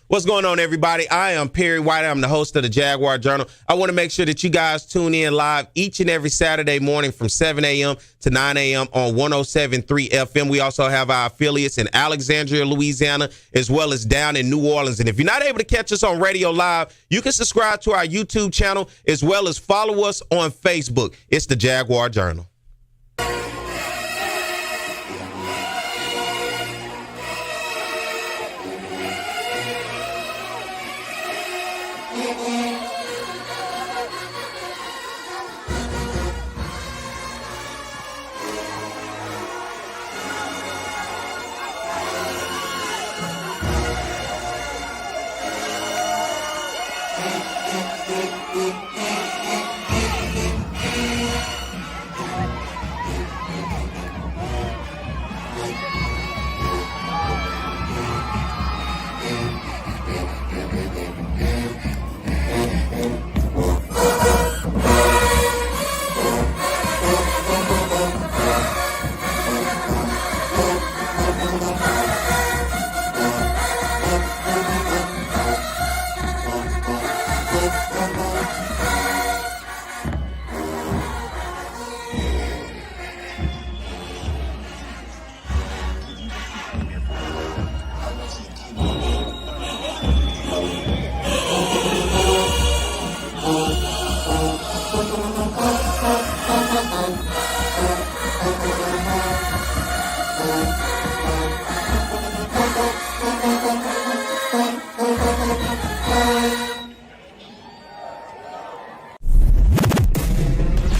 What's going on, everybody? I am Perry White. I'm the host of the Jaguar Journal. I want to make sure that you guys tune in live each and every Saturday morning from 7 a.m. to 9 a.m. on 107.3 FM. We also have our affiliates in Alexandria, Louisiana, as well as down in New Orleans. And if you're not able to catch us on radio live, you can subscribe to our YouTube channel as well as follow us on Facebook. It's the Jaguar Journal.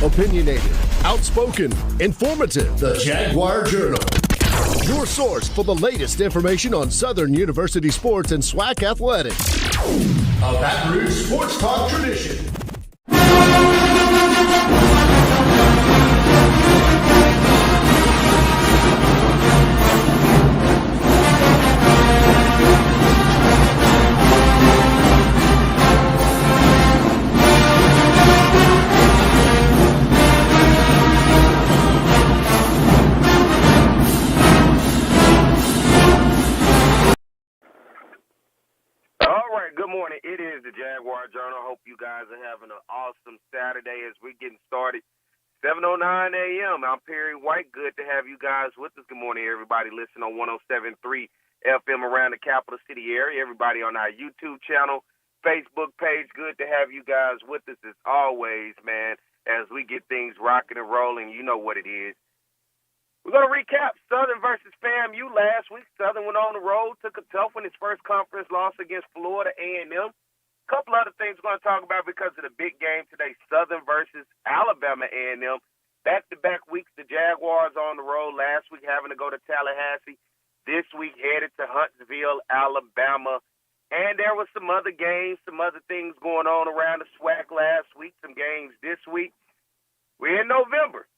Opinionated, outspoken, informative. The Jaguar Journal. Your source for the latest information on Southern University sports and SWAC athletics. A Baton Rouge sports talk tradition. It is the Jaguar Journal. Hope you guys are having an awesome Saturday as we're getting started. 7:09 a.m. I'm Perry White. Good to have you guys with us. Good morning, everybody. Listen on 107.3 FM around the capital city area. Everybody on our YouTube channel, Facebook page. Good to have you guys with us as always, man, as we get things rocking and rolling. You know what it is. We're going to recap Southern versus FAMU last week. Southern went on the road, took a tough one, his first conference loss against Florida A&M. A couple other things we're going to talk about because of the big game today, Southern versus Alabama A&M. Back-to-back weeks, the Jaguars on the road. Last week having to go to Tallahassee. This week headed to Huntsville, Alabama. And there was some other games, some other things going on around the SWAC last week, some games this week. We're in November.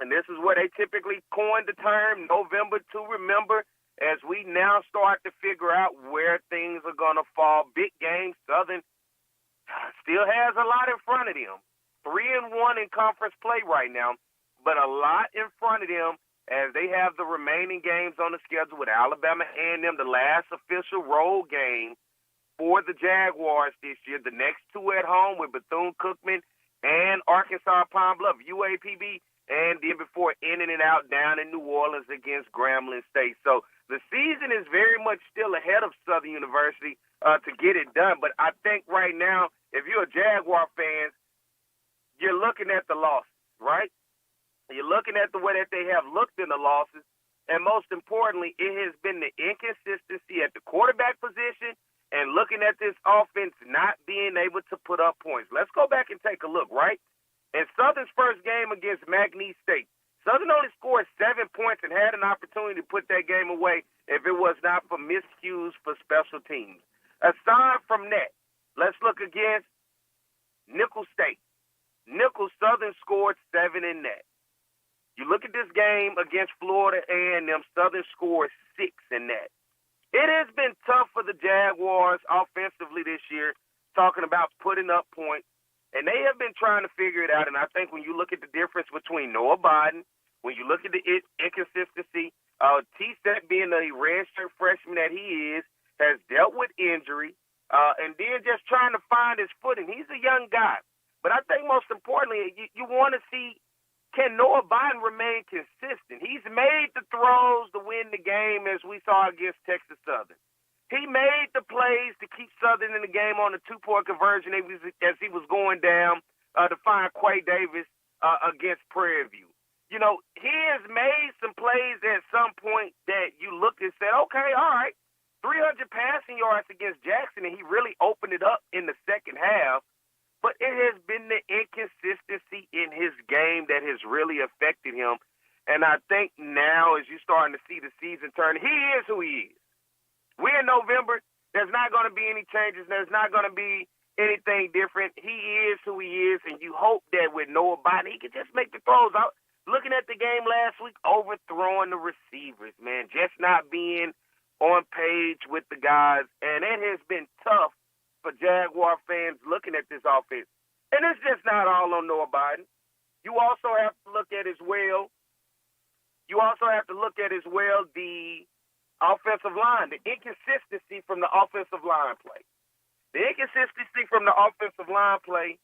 And this is where they typically coined the term November to remember as we now start to figure out where things are going to fall. Big game, Southern still has a lot in front of them. 3-1 in conference play right now, but a lot in front of them as they have the remaining games on the schedule with Alabama A&M, the last official road game for the Jaguars this year. The next two at home with Bethune-Cookman and Arkansas Pine Bluff, UAPB. And then before ending it out down in New Orleans against Grambling State. So the season is very much still ahead of Southern University to get it done. But I think right now, if you're a Jaguar fan, you're looking at the losses, right? You're looking at the way that they have looked in the losses. And most importantly, it has been the inconsistency at the quarterback position and looking at this offense not being able to put up points. Let's go back and take a look, right? In Southern's first game against McNeese State, Southern only scored 7 points and had an opportunity to put that game away if it was not for miscues for special teams. Aside from that, let's look against Nicholls State. Nicholls Southern scored 7 in that. You look at this game against Florida A&M, Southern scored 6 in that. It has been tough for the Jaguars offensively this year, talking about putting up points. And they have been trying to figure it out. And I think when you look at the difference between Noah Biden, when you look at the inconsistency, T-Set being the redshirt freshman that he is, has dealt with injury, and then just trying to find his footing. He's a young guy. But I think most importantly, you want to see, can Noah Biden remain consistent? He's made the throws to win the game, as we saw against Texas Southern. He made the plays to keep Southern in the game on the two-point conversion as he was going down to find Quay Davis against Prairie View. You know, he has made some plays at some point that you looked and said, okay, all right, 300 passing yards against Jackson, and he really opened it up in the second half. But it has been the inconsistency in his game that has really affected him. And I think now, as you're starting to see the season turn, he is who he is. We're in November. There's not going to be any changes. There's not going to be anything different. He is who he is, and you hope that with Noah Biden, he can just make the throws out. Looking at the game last week, overthrowing the receivers, man, just not being on page with the guys. And it has been tough for Jaguar fans looking at this offense. And it's just not all on Noah Biden. You also have to look at as well the offensive line, the inconsistency from the offensive line play. The inconsistency from the offensive line play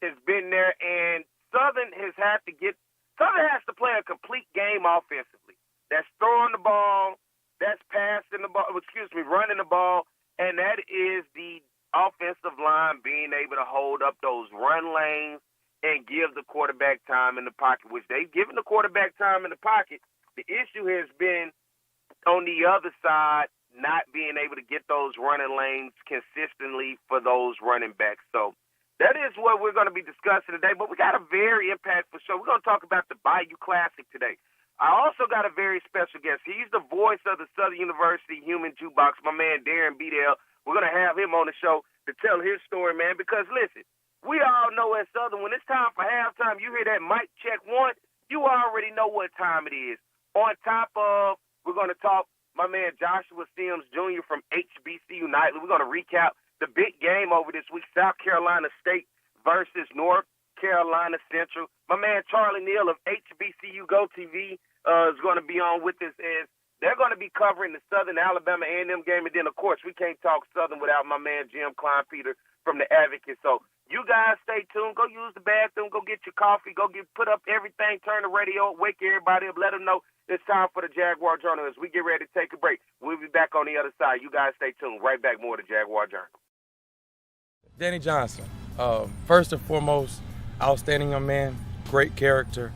has been there, and Southern has to play a complete game offensively. That's throwing the ball, that's passing the ball, running the ball, and that is the offensive line being able to hold up those run lanes and give the quarterback time in the pocket, which they've given the quarterback time in the pocket. The issue has been on the other side, not being able to get those running lanes consistently for those running backs. So that is what we're going to be discussing today. But we got a very impactful show. We're going to talk about the Bayou Classic today. I also got a very special guest. He's the voice of the Southern University Human Jukebox, my man Darren Beadell. We're going to have him on the show to tell his story, man, because, listen, we all know at Southern, when it's time for halftime, you hear that mic check one, you already know what time it is. On top of, we're going to talk my man Joshua Sims Jr. from HBCU Nightly. We're going to recap the big game over this week, South Carolina State versus North Carolina Central. My man Charlie Neal of HBCU Go TV is going to be on with us as they're going to be covering the Southern Alabama A&M game. And then, of course, we can't talk Southern without my man Jim Klein-Peter from the Advocate. So you guys stay tuned. Go use the bathroom. Go get your coffee. Put up everything. Turn the radio up. Wake everybody up. Let them know it's time for the Jaguar Journal. As we get ready to take a break, we'll be back on the other side. You guys stay tuned. Right back, more of the Jaguar Journal. Danny Johnson, first and foremost, outstanding young man, great character,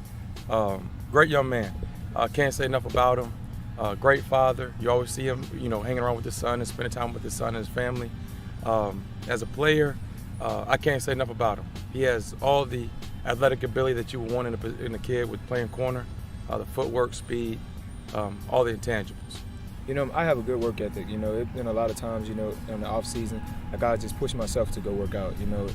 great young man. Can't say enough about him. Great father. You always see him, hanging around with his son and spending time with his son and his family. As a player, I can't say enough about him. He has all the athletic ability that you would want in a kid with playing corner, the footwork, speed, all the intangibles. I have a good work ethic. It's been a lot of times, in the off season, I gotta just push myself to go work out.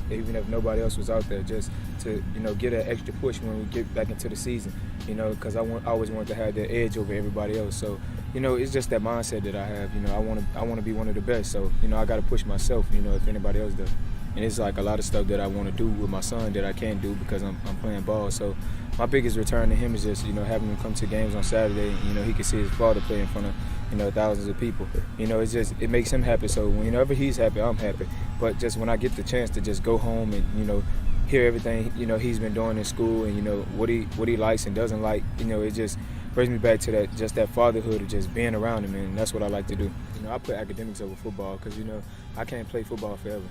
Even if nobody else was out there, just to get an extra push when we get back into the season. Because I always wanted to have that edge over everybody else. So, it's just that mindset that I have. I want to be one of the best. So, I gotta push myself. If anybody else does. And it's like a lot of stuff that I want to do with my son that I can't do because I'm playing ball. So my biggest return to him is just, having him come to games on Saturday. He can see his father play in front of, thousands of people. It makes him happy. So whenever he's happy, I'm happy. But just when I get the chance to just go home and, hear everything, he's been doing in school and, what he likes and doesn't like, it just brings me back to that fatherhood of just being around him, and that's what I like to do. I put academics over football because, I can't play football forever.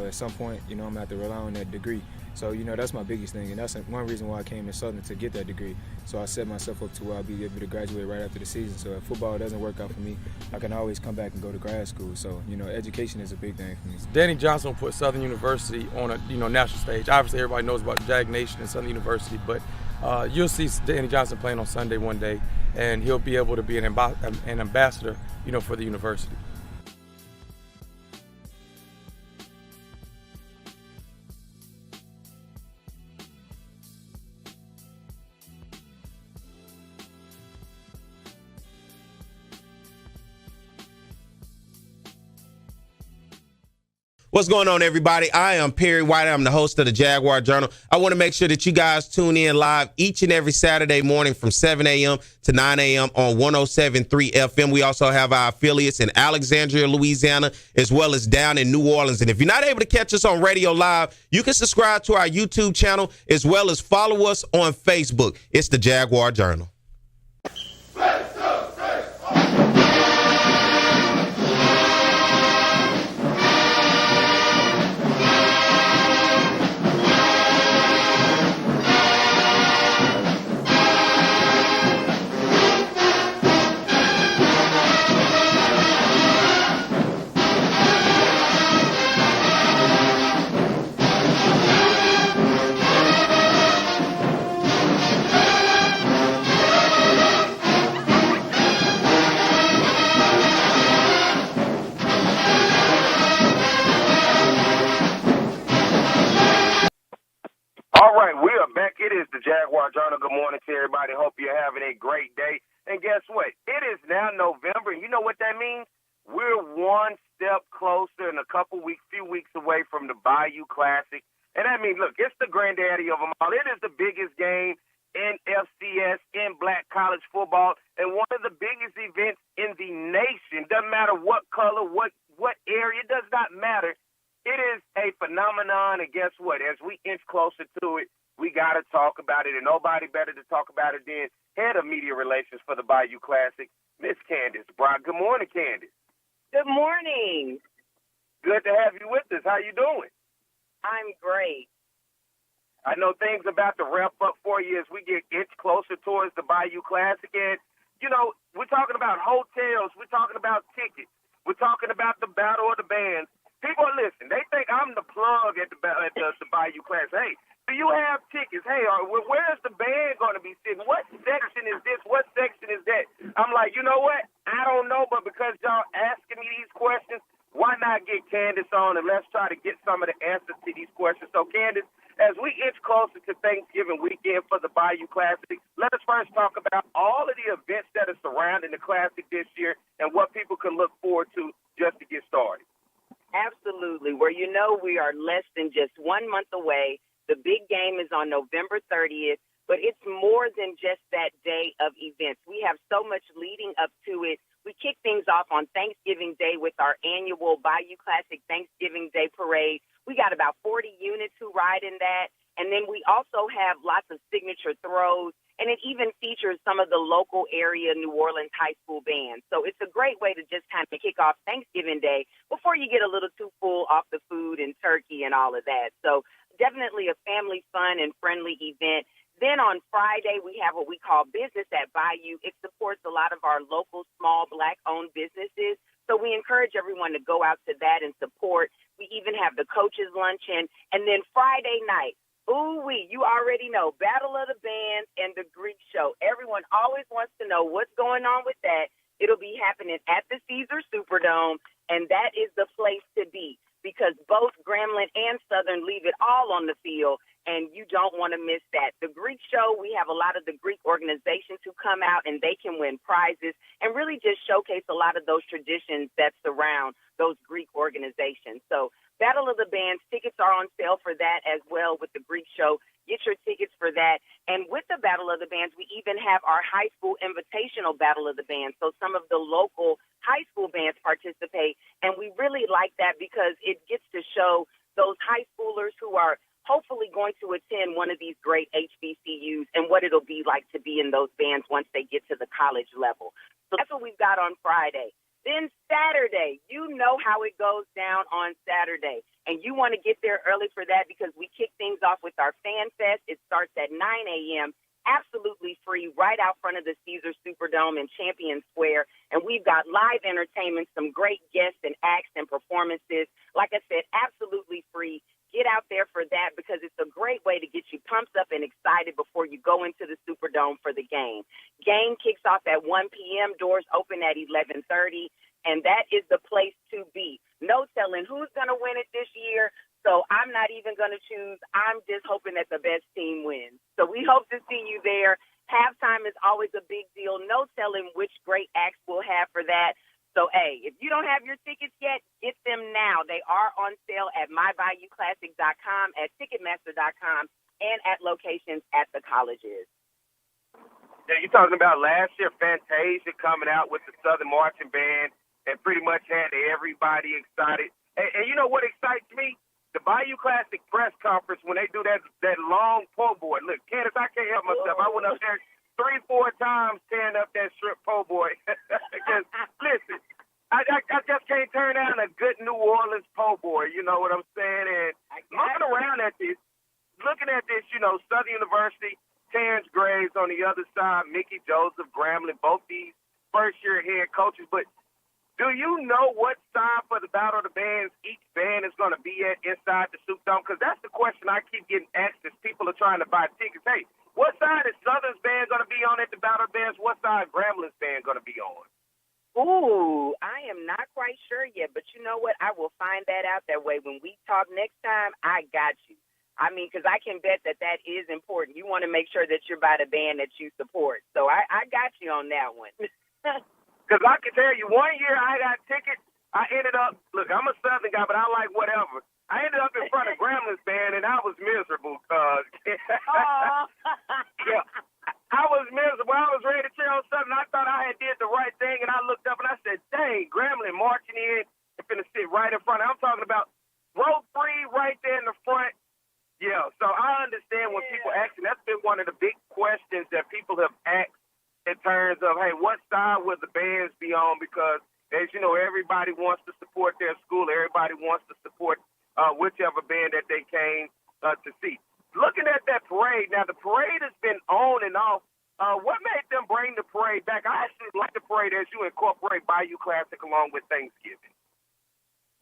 At some point, I'm going to have to rely on that degree. So, that's my biggest thing, and that's one reason why I came to Southern, to get that degree. So I set myself up to where I'll be able to graduate right after the season. So if football doesn't work out for me, I can always come back and go to grad school. So, education is a big thing for me. Danny Johnson put Southern University on a, national stage. Obviously, everybody knows about Jag Nation and Southern University, but you'll see Danny Johnson playing on Sunday one day, and he'll be able to be an ambassador, for the university. What's going on, everybody? I am Perry White. I'm the host of the Jaguar Journal. I want to make sure that you guys tune in live each and every Saturday morning from 7 a.m. to 9 a.m. on 107.3 FM. We also have our affiliates in Alexandria, Louisiana, as well as down in New Orleans. And if you're not able to catch us on radio live, you can subscribe to our YouTube channel as well as follow us on Facebook. It's the Jaguar Journal. All right, we are back. It is the Jaguar Journal. Good morning to everybody. Hope you're having a great day. And guess what? It is now November, and you know what that means? We're one step closer and few weeks away from the Bayou Classic. And that means, look, it's the granddaddy of them all. It is the biggest game in FCS, in black college football, and one of the biggest events in the nation. Doesn't matter what color, what area, it does not matter. It is a phenomenon, and guess what? As we inch closer to it, we got to talk about it, and nobody better to talk about it than head of media relations for the Bayou Classic, Miss Candace Brock. Good morning, Candace. Good morning. Good to have you with us. How you doing? I'm great. I know things about to wrap up for you as we get inch closer towards the Bayou Classic, and, you know, we're talking about hotels, we're talking about tickets, we're talking about the Battle of the Bands. People, listen, they think I'm the plug at the Bayou Class. Hey, do you have tickets? Hey, where's the band going to be sitting? What section is this? What section is that? I'm like, you know what? I don't know, but because y'all asking me these questions, why not get Candace on and let's try to get some of the answers to these questions. So, Candace, as we inch closer to Thanksgiving weekend for the Bayou Classic, let us first talk about all of the events that are surrounding the Classic this year and what people can look forward to just to get started. Absolutely. Where you know we are less than just 1 month away. The big game is on November 30th, but it's more than just that day of events. We have so much leading up to it. We kick things off on Thanksgiving Day with our annual Bayou Classic Thanksgiving Day Parade. We got about 40 units who ride in that. And then we also have lots of signature throws, and it even features some of the local area New Orleans high school bands. So it's a great way to just kind of kick off Thanksgiving Day before you get a little too full off the food and turkey and all of that. So definitely a family fun and friendly event. Then on Friday, we have what we call Business at Bayou. It supports a lot of our local small black-owned businesses. So we encourage everyone to go out to that and support. We even have the coaches luncheon. And then Friday night, you already know, Battle of the Bands and the Greek Show. Everyone always wants to know what's going on with that. It'll be happening at the Caesars Superdome, and that is the place to be because both Grambling and Southern leave it all on the field, and you don't want to miss that. The Greek Show, we have a lot of the Greek organizations who come out, and they can win prizes and really just showcase a lot of those traditions that surround those Greek organizations. So Battle of the Bands, tickets are on sale for that as well with the Greek Show. Get your tickets for that. And with the Battle of the Bands, we even have our high school invitational Battle of the Bands. So some of the local high school bands participate, and we really like that because it gets to show those high schoolers who are hopefully going to attend one of these great HBCUs and what it'll be like to be in those bands once they get to the college level. So that's what we've got on Friday. Then Saturday, you know how it goes down on Saturday. And you want to get there early for that because we kick things off with our Fan Fest. It starts at 9 a.m., absolutely free, right out front of the Caesars Superdome in Champion Square. And we've got live entertainment, some great guests and acts and performances. Like I said, absolutely free. Get out there for that because it's a great way to get you pumped up and excited before you go into the Superdome for the game. Game kicks off at 1 p.m., doors open at 11:30, and that is the place to be. No telling who's going to win it this year, so I'm not even going to choose. I'm just hoping that the best team wins. So we hope to see you there. Halftime is always a big deal. No telling which great acts we'll have for that. So, hey, if you don't have your tickets yet, get them now. They are on sale at mybayouclassic.com, at ticketmaster.com, and at locations at the colleges. Yeah, you're talking about last year, Fantasia coming out with the Southern Marching Band and pretty much had everybody excited. And you know what excites me? The Bayou Classic press conference when they do that long po' boy. Look, Candace, I can't help myself. I went up there 3-4 times tearing up that strip po' boy. Because, listen, I just can't turn down a good New Orleans po' boy. You know what I'm saying? And looking at this, you know, Southern University, Terrence Graves on the other side, Mickey Joseph, Grambling, both these first-year head coaches. But do you know what side for the Battle of the Bands each band is going to be at inside the Soup Dome? Because that's the question I keep getting asked as people are trying to buy tickets. Hey, what side is Southern's band going to be on at the Battle of the Bands? What side Grambling's band going to be on? Ooh, I am not quite sure yet, but you know what? I will find that out that way. When we talk next time, I got you. I mean, because I can bet that is important. You want to make sure that you're by the band that you support. So I got you on that one. Because I can tell you, one year I got tickets. I ended up, look, I'm a Southern guy, but I like whatever. I ended up in front of Grambling's band, and I was miserable. Yeah, I was miserable. I was ready to cheer on Southern. I thought I had did the right thing, and I looked up and I said, dang, Grambling marching in and finna sit right in front. I'm talking about row 3 right there in the front. Yeah, so I understand when people ask, and that's been one of the big questions that people have asked in terms of, hey, what side will the bands be on? Because, as you know, everybody wants to support their school. Everybody wants to support whichever band that they came to see. Looking at that parade, now the parade has been on and off. What made them bring the parade back? I actually like the parade as you incorporate Bayou Classic along with Thanksgiving.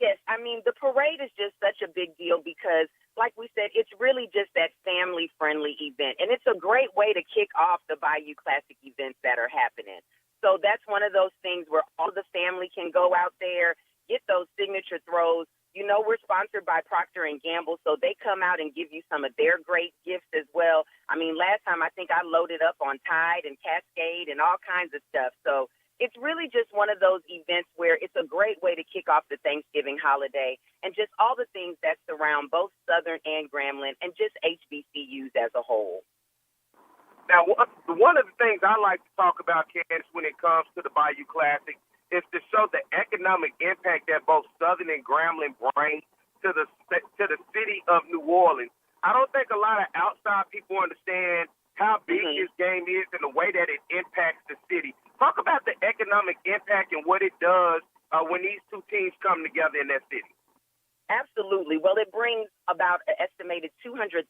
Yes, I mean, the parade is just such a big deal because, like we said, it's really just that family-friendly event. And it's a great way to kick off the Bayou Classic events that are happening. So that's one of those things where all the family can go out there, get those signature throws. You know, we're sponsored by Procter & Gamble, so they come out and give you some of their great gifts as well. I mean, last time I think I loaded up on Tide and Cascade and all kinds of stuff. So it's really just one of those events where it's a great way to kick off the Thanksgiving holiday and just all the things that surround both Southern and Grambling and just HBCUs as a whole. Now, one of the things I like to talk about, Candace, when it comes to the Bayou Classic is to show the economic impact that both Southern and Grambling bring to the city of New Orleans. I don't think a lot of outside people understand how big this game is and the way that it impacts the city. Talk about the economic impact and what it does when these two teams come together in that city. Absolutely. Well, it brings about an estimated 200,000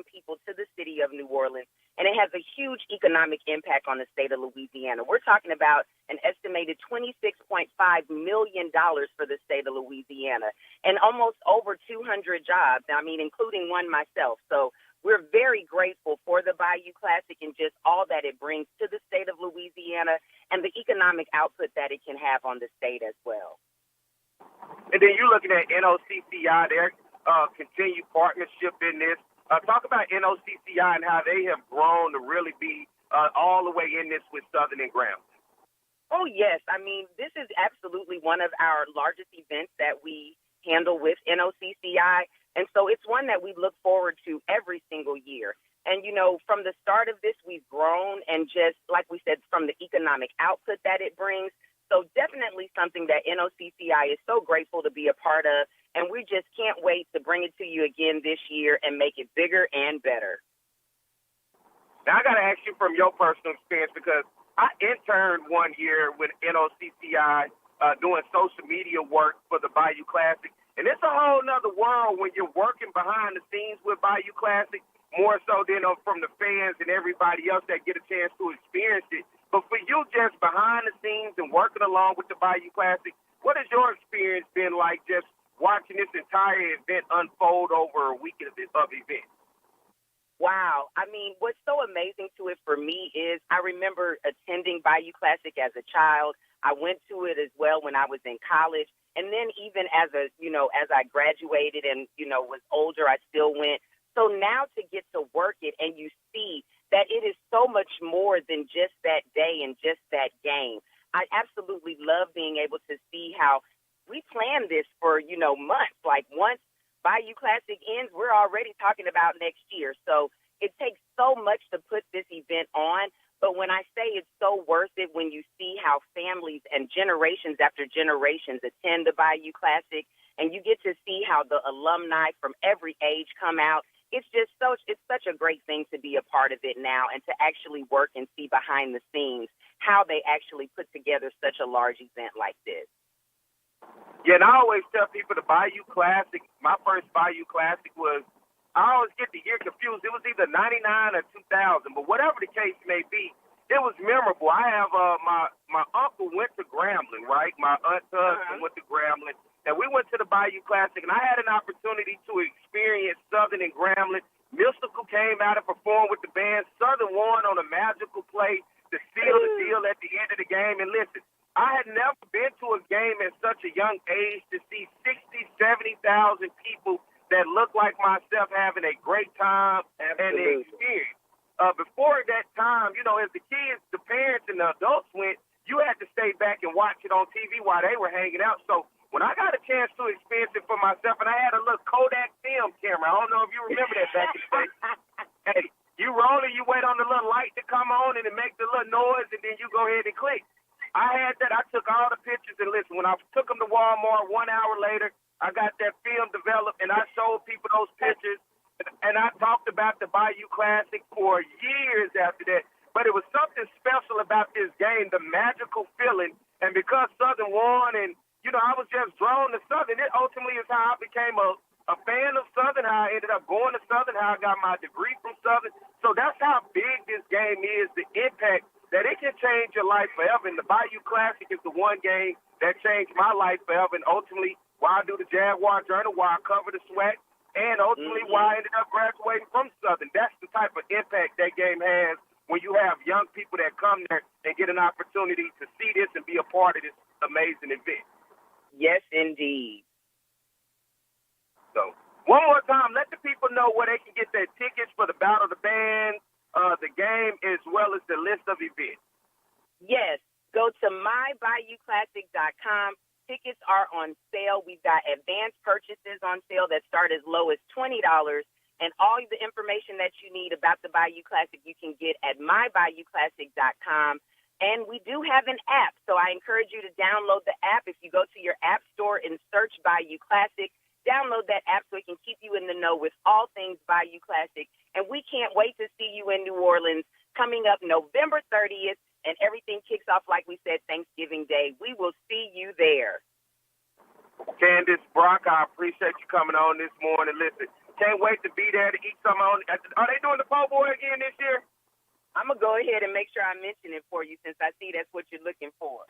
people to the city of New Orleans, and it has a huge economic impact on the state of Louisiana. We're talking about an estimated $26.5 million for the state of Louisiana and almost over 200 jobs, I mean, including one myself. So we're very grateful for the Bayou Classic and just all that it brings to the state of Louisiana and the economic output that it can have on the state as well. And then you're looking at NOCCI, their continued partnership in this. Talk about NOCCI and how they have grown to really be all the way in this with Southern and Grambling. Oh, yes. I mean, this is absolutely one of our largest events that we handle with NOCCI. And so it's one that we look forward to every single year. And, you know, from the start of this, we've grown and just, like we said, from the economic output that it brings. So definitely something that NOCCI is so grateful to be a part of, and we just can't wait to bring it to you again this year and make it bigger and better. Now, I got to ask you from your personal experience, because I interned one year with NOCCI doing social media work for the Bayou Classic, and it's a whole nother world when you're working behind the scenes with Bayou Classic, more so than from the fans and everybody else that get a chance to experience it. But for you, just behind the scenes and working along with the Bayou Classic, what has your experience been like just watching this entire event unfold over a week of events? Wow. I mean, what's so amazing to it for me is I remember attending Bayou Classic as a child. I went to it as well when I was in college. And then even as I graduated and, was older, I still went. So now to get to work it and you see that it is so much more than just that day and just that game. I absolutely love being able to see how we planned this for, months. Like once Bayou Classic ends, we're already talking about next year. So it takes so much to put this event on. But when I say it's so worth it, when you see how families and generations after generations attend the Bayou Classic, and you get to see how the alumni from every age come out, it's such a great thing to be a part of it now and to actually work and see behind the scenes how they actually put together such a large event like this. Yeah, and I always tell people the Bayou Classic, my first Bayou Classic was, I always get the year confused. It was either 99 or 2000, but whatever the case may be, it was memorable. I have my uncle went to Grambling, right? My aunt's husband went to Grambling, and we went to the Bayou Classic, and I had an opportunity to experience Southern and Grambling. Mystical came out and performed with the band. Southern won on a magical play to seal the deal at the end of the game. And listen, I had never been to a game at such a young age to see 60,000, 70,000 people that look like myself having a great time. Absolutely. And the experience. Before that time, as the kids, the parents, and the adults went, you had to stay back and watch it on TV while they were hanging out. So when I got a chance to experience it for myself, and I had a little Kodak film camera. I don't know if you remember that back in the day. Hey, you roll it, you wait on the little light to come on, and it makes the little noise, and then you go ahead and click. I had that. I took all the pictures, and listen, when I took them to Walmart 1 hour later, I got that film developed, and I showed people those pictures, and I talked about the Bayou Classic for years after that. But it was something special about this game, the magical feeling, and because Southern won, and, I was just drawn to Southern, it ultimately is how I became a fan of Southern, how I ended up going to Southern, how I got my degree from Southern. So that's how big this game is, the impact that it can change your life forever. And the Bayou Classic is the one game that changed my life forever, and ultimately why I do the Jaguar Journal, why I cover the SWAC, and ultimately why I ended up graduating from Southern. That's the type of impact that game has when you have young people that come there and get an opportunity to see this and be a part of this amazing event. Yes, indeed. So, one more time, let the people know where they can get their tickets for the Battle of the Bands, the game, as well as the list of events. Yes, go to mybayouclassic.com. Tickets are on sale. We've got advanced purchases on sale that start as low as $20. And all the information that you need about the Bayou Classic you can get at mybayouclassic.com. And we do have an app, so I encourage you to download the app. If you go to your app store and search Bayou Classic, download that app so it can keep you in the know with all things Bayou Classic. And we can't wait to see you in New Orleans coming up November 30th, and everything kicks off, like we said, Thanksgiving Day. We will see you there. Candace, Brock, I appreciate you coming on this morning. Listen, can't wait to be there to eat something on. Are they doing the po' boy again this year? I'm going to go ahead and make sure I mention it for you since I see that's what you're looking for.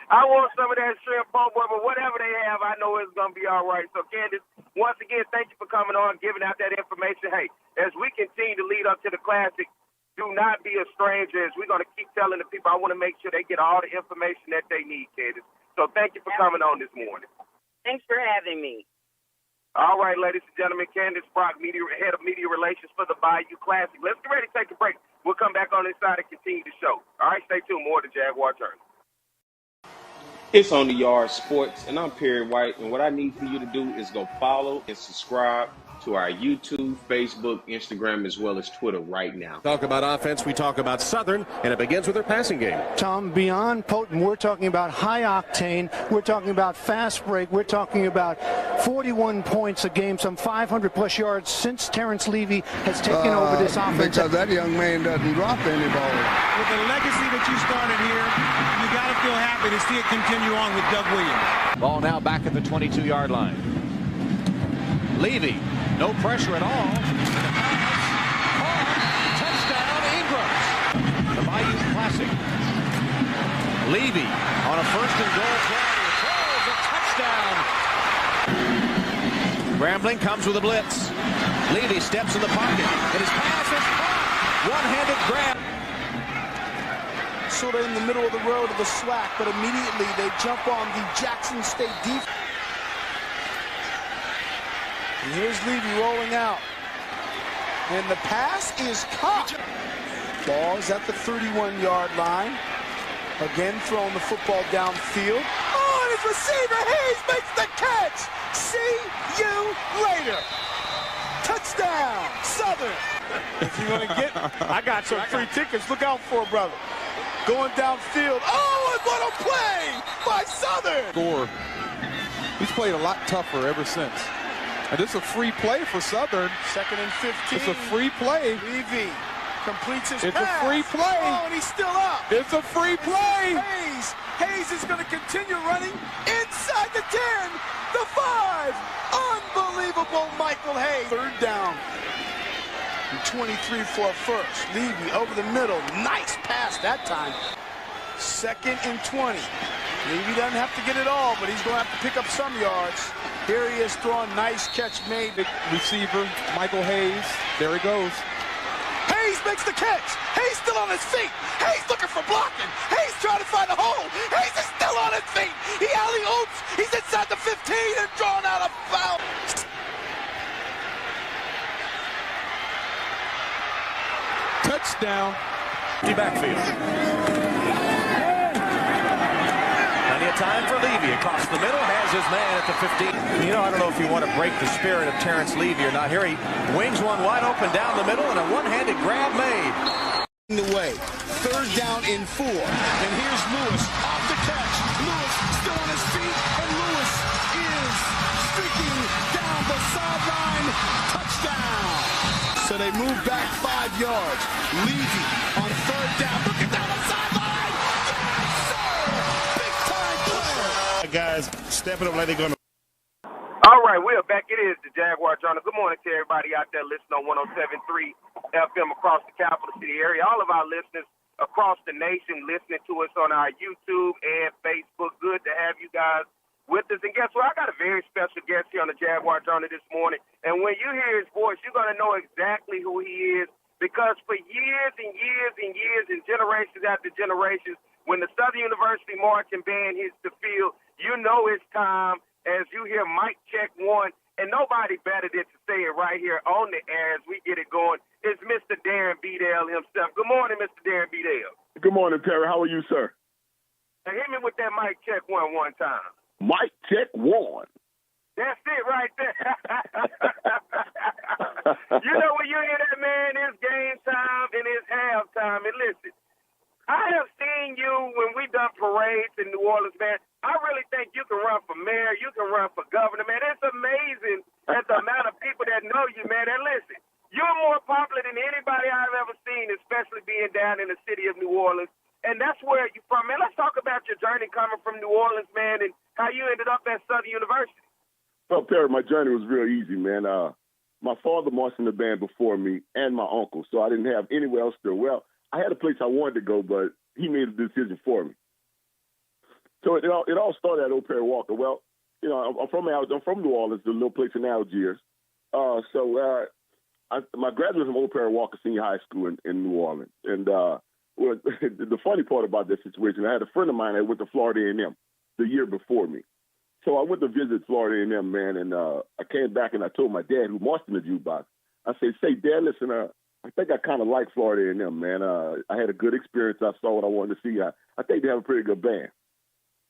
I want some of that shrimp po' boy, but whatever they have, I know it's going to be all right. So, Candace, once again, thank you for coming on, giving out that information. Hey, as we continue to lead up to the Classic, do not be a stranger. As we're going to keep telling the people, I want to make sure they get all the information that they need, Candace. So thank you for coming on this morning. Thanks for having me. All right, ladies and gentlemen, Candace Brock, head of media relations for the Bayou Classic. Let's get ready to take a break. We'll come back on this side and continue the show. All right, stay tuned. More of the Jaguar Journal. It's On the Yard Sports, and I'm Perry White, and what I need for you to do is go follow and subscribe to our YouTube, Facebook, Instagram, as well as Twitter right now. Talk about offense, we talk about Southern, and it begins with their passing game. Tom, beyond potent, we're talking about high octane, we're talking about fast break, we're talking about 41 points a game, some 500-plus yards since Terrence Levy has taken over this offense. Because that young man doesn't drop any ball. With the legacy that you started here, you got to feel happy to see it continue on with Doug Williams. Ball now back at the 22-yard line. Levy, no pressure at all. Touchdown, Ingram. The Bayou Classic. Levy on a first and goal play. Throws a touchdown. Grambling comes with a blitz. Levy steps in the pocket, and his pass is caught. One-handed grab. Sort of in the middle of the road of the SWAC, but immediately they jump on the Jackson State defense. And here's Levy rolling out. And the pass is caught. Ball is at the 31-yard line. Again, throwing the football downfield. Oh, and his receiver, Hayes, makes the catch. See you later. Touchdown, Southern. If you're going to get, I got some free tickets. Look out for it, brother. Going downfield. Oh, and what a play by Southern. Score. He's played a lot tougher ever since. And this is a free play for Southern. 2nd and 15. It's a free play. Levy completes his It's pass. a free play. Oh, and he's still up. It's a free play. Hayes. Hayes is going to continue running inside the 10, the 5. Unbelievable, Michael Hayes. 3rd down. And 23 for a first. Levy over the middle. Nice pass that time. 2nd and 20. Levy doesn't have to get it all, but he's going to have to pick up some yards. Here he is throwing. Nice catch made. The receiver, Michael Hayes. There he goes. Hayes makes the catch. Hayes still on his feet. Hayes looking for blocking. Hayes trying to find a hole. Hayes is still on his feet. He alley-oops. He's inside the 15 and drawn out a foul. Touchdown. The backfield. Plenty of time for Levy across the middle. Has his man at the 15. You know, I don't know if you want to break the spirit of Terrence Levy or not. Here he wings one wide open down the middle and a one-handed grab made. The way. 3rd down and 4. And here's Lewis off the catch. Lewis still on his feet. And Lewis is streaking down the sideline. Touchdown. So they move back 5 yards. Levy on 3rd down. Looking down the sideline. Yes, sir. Big time play. Guys stepping up like they're going to. All right, we're back. It is the Jaguar Journal. Good morning to everybody out there listening on 107.3 FM across the capital city area. All of our listeners across the nation listening to us on our YouTube and Facebook. Good to have you guys with us. And guess what? I got a very special guest here on the Jaguar Journal this morning. And when you hear his voice, you're going to know exactly who he is. Because for years and years and years and generations after generations, when the Southern University marching band hits the field, you know it's time. As you hear Mike check 1, and nobody better than to say it right here on the air as we get it going, it's Mr. Darren Beadle himself. Good morning, Mr. Darren Beadle. Good morning, Perry. How are you, sir? Now hit me with that Mike check 1 time. Mike check 1. That's it right there. You know when you hear that, man, it's game time and it's halftime. And listen, I have seen you when we done parades in New Orleans, man. I really think you can run for mayor. You can run for governor, man. It's amazing at the amount of people that know you, man. And listen, you're more popular than anybody I've ever seen, especially being down in the city of New Orleans. And that's where you're from, man. Let's talk about your journey coming from New Orleans, man, and how you ended up at Southern University. Well, Perry, my journey was real easy, man. My father marched in the band before me and my uncle, so I didn't have anywhere else to go. Well, I had a place I wanted to go, but he made a decision for me. So it all started at Old Perry Walker. Well, you know, I'm from New Orleans, a little place in Algiers. My graduate from Old Perry Walker Senior High School in New Orleans. And the funny part about this situation, I had a friend of mine that went to Florida A&M the year before me. So I went to visit Florida A&M, man, and I came back and I told my dad, who marched in the jukebox, I said, "Say, Dad, listen, I think I kind of like Florida A&M, man. I had a good experience. I saw what I wanted to see. I think they have a pretty good band."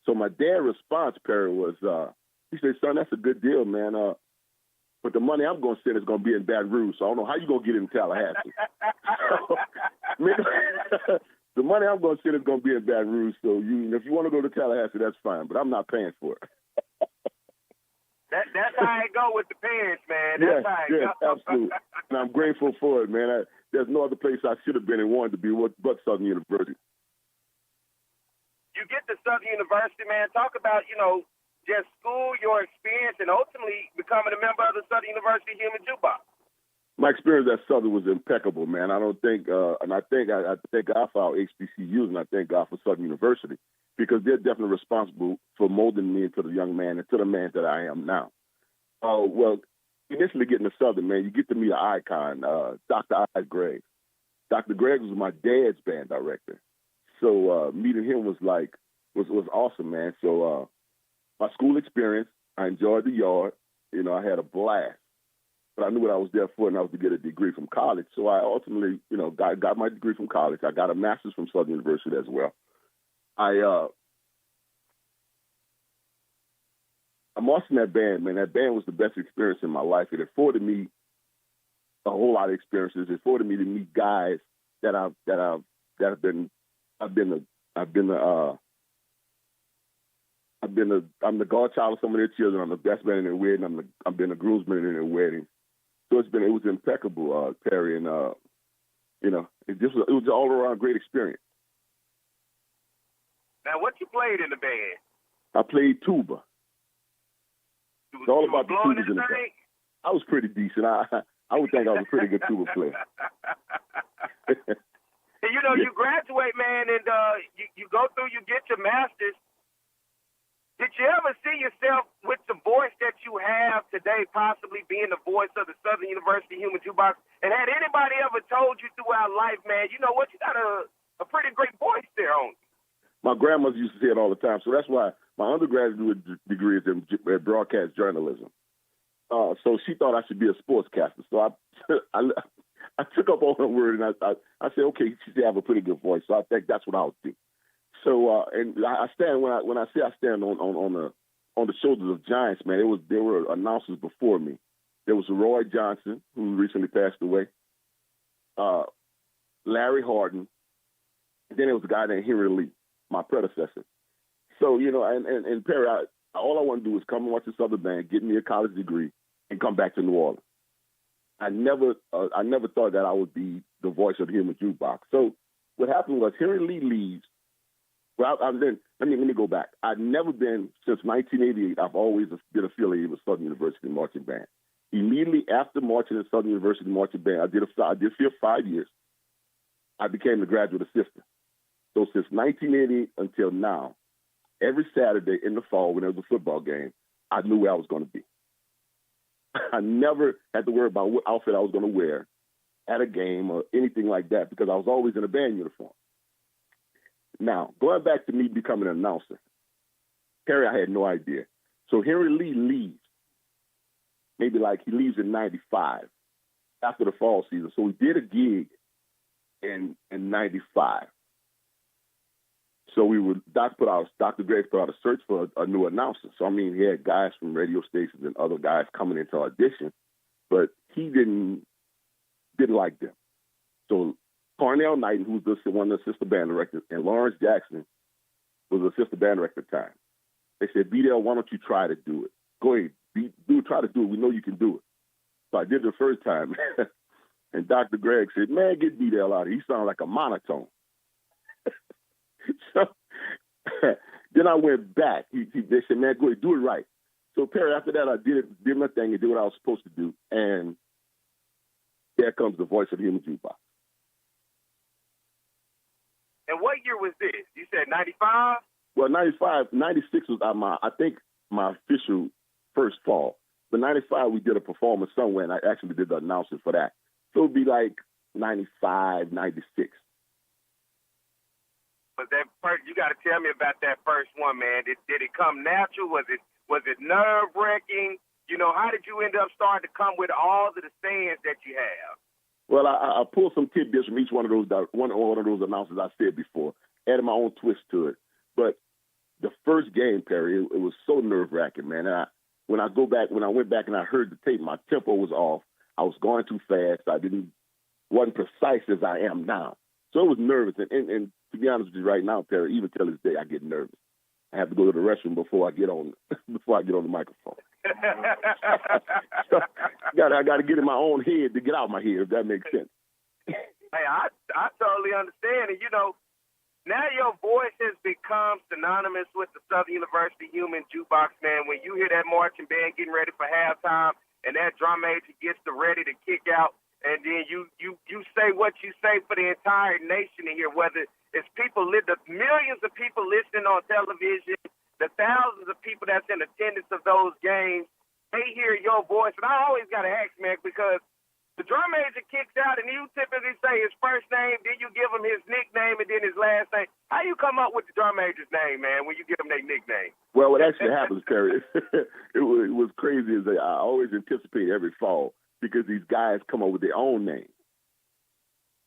So my dad's response, Perry, was, he said, "Son, that's a good deal, man. But the money I'm going to send is going to be in Baton Rouge, so I don't know how you're going to get it in Tallahassee." The money I'm going to send is going to be in Baton Rouge, so if you want to go to Tallahassee, that's fine, but I'm not paying for it. That's how it go with the parents, man. That's how it go. Absolutely. And I'm grateful for it, man. There's no other place I should have been and wanted to be but Southern University. You get to Southern University, man. Talk about, just school, your experience, and ultimately becoming a member of the Southern University Human Jukebox. My experience at Southern was impeccable, man. I don't think, and I thank God for our HBCUs, and I thank God for Southern University, because they're definitely responsible for molding me into the young man and to the man that I am now. Well, initially getting to Southern, man, you get to meet an icon, Dr. I. Gregg. Dr. Gregg was my dad's band director. So meeting him was awesome, man. So my school experience, I enjoyed the yard. I had a blast. but I knew what I was there for, and I was to get a degree from college. So I ultimately, got my degree from college. I got a master's from Southern University as well. I marched in that band, man. That band was the best experience in my life. It afforded me a whole lot of experiences. It afforded me to meet guys I'm the godchild of some of their children. I'm the best man in their wedding. I've been a groomsman in their wedding. So it was impeccable, Perry, and it was an all around great experience. Now, what you played in the band? I played tuba. It's all about the tubas in the band. I was pretty decent. I would think I was a pretty good tuba player. And you graduate, man, and you go through, you get your master's. Did you ever see yourself with the voice that you have today, possibly being the voice of the Southern University Human Jukebox? And had anybody ever told you throughout life, man, you know what, you got a pretty great voice there on you? My grandmother used to say it all the time, so that's why my undergraduate degree is in broadcast journalism. So she thought I should be a sportscaster. So I took up on her word, and I said, okay, she said I have a pretty good voice, so I think that's what I'll do. So and I stand when I say I stand on the shoulders of giants, man. There were announcers before me. There was Roy Johnson, who recently passed away, Larry Harden, and then there was a guy named Henry Lee, my predecessor. So and Perry, all I want to do is come and watch this other band, get me a college degree, and come back to New Orleans. I never thought that I would be the voice of the Human Jukebox. So what happened was Henry Lee leaves. Well, let me go back. I've never been, since 1988, I've always been affiliated with Southern University Marching Band. Immediately after marching at Southern University Marching Band, I did 5 years. I became the graduate assistant. So since 1988 until now, every Saturday in the fall when there was a football game, I knew where I was going to be. I never had to worry about what outfit I was going to wear at a game or anything like that because I was always in a band uniform. Now, going back to me becoming an announcer, Perry, I had no idea. So Henry Lee leaves. Maybe he leaves in 95 after the fall season. So we did a gig in 95. So Dr. Graves put out a search for a new announcer. So, he had guys from radio stations and other guys coming into audition, but he didn't like them. So Cornell Knighton, who was one of the assistant band directors, and Lawrence Jackson was the assistant band director at the time. They said, B-Dale, why don't you try to do it? Go ahead, try to do it. We know you can do it. So I did it the first time. And Dr. Gregg said, man, get B-Dale out of here. He sounds like a monotone. So then I went back. They said, man, go ahead, do it right. So, Perry, after that, I did my thing and did what I was supposed to do. And there comes the voice of the Human Jukebox. And what year was this? You said 95? Well, 96 was my official first fall. But 95, we did a performance somewhere, and I actually did the announcement for that. So it would be 95, 96. But you got to tell me about that first one, man. Did it come natural? Was it nerve-wracking? How did you end up starting to come with all of the sayings that you have? Well, I pulled some tidbits from each one of those announcers I said before, added my own twist to it. But the first game, Perry, it was so nerve-wracking, man. And when I went back and I heard the tape, my tempo was off. I was going too fast. Wasn't precise as I am now. So it was nervous. And to be honest with you, right now, Perry, even till this day, I get nervous. I have to go to the restroom before I get on the microphone. So I got to get in my own head to get out my head, if that makes sense. Hey, I totally understand. And, now your voice has become synonymous with the Southern University Human Jukebox, man. When you hear that marching band getting ready for halftime and that drum major gets ready to kick out, and then you say what you say for the entire nation to hear, whether it's the millions of people listening on television, the thousands of people that's in attendance of those games, they hear your voice. And I always got to ask, man, because the drum major kicks out and you typically say his first name, then you give him his nickname and then his last name. How you come up with the drum major's name, man, when you give him their nickname? Well, what actually happens, Perry, it was crazy. I always anticipate every fall because these guys come up with their own name.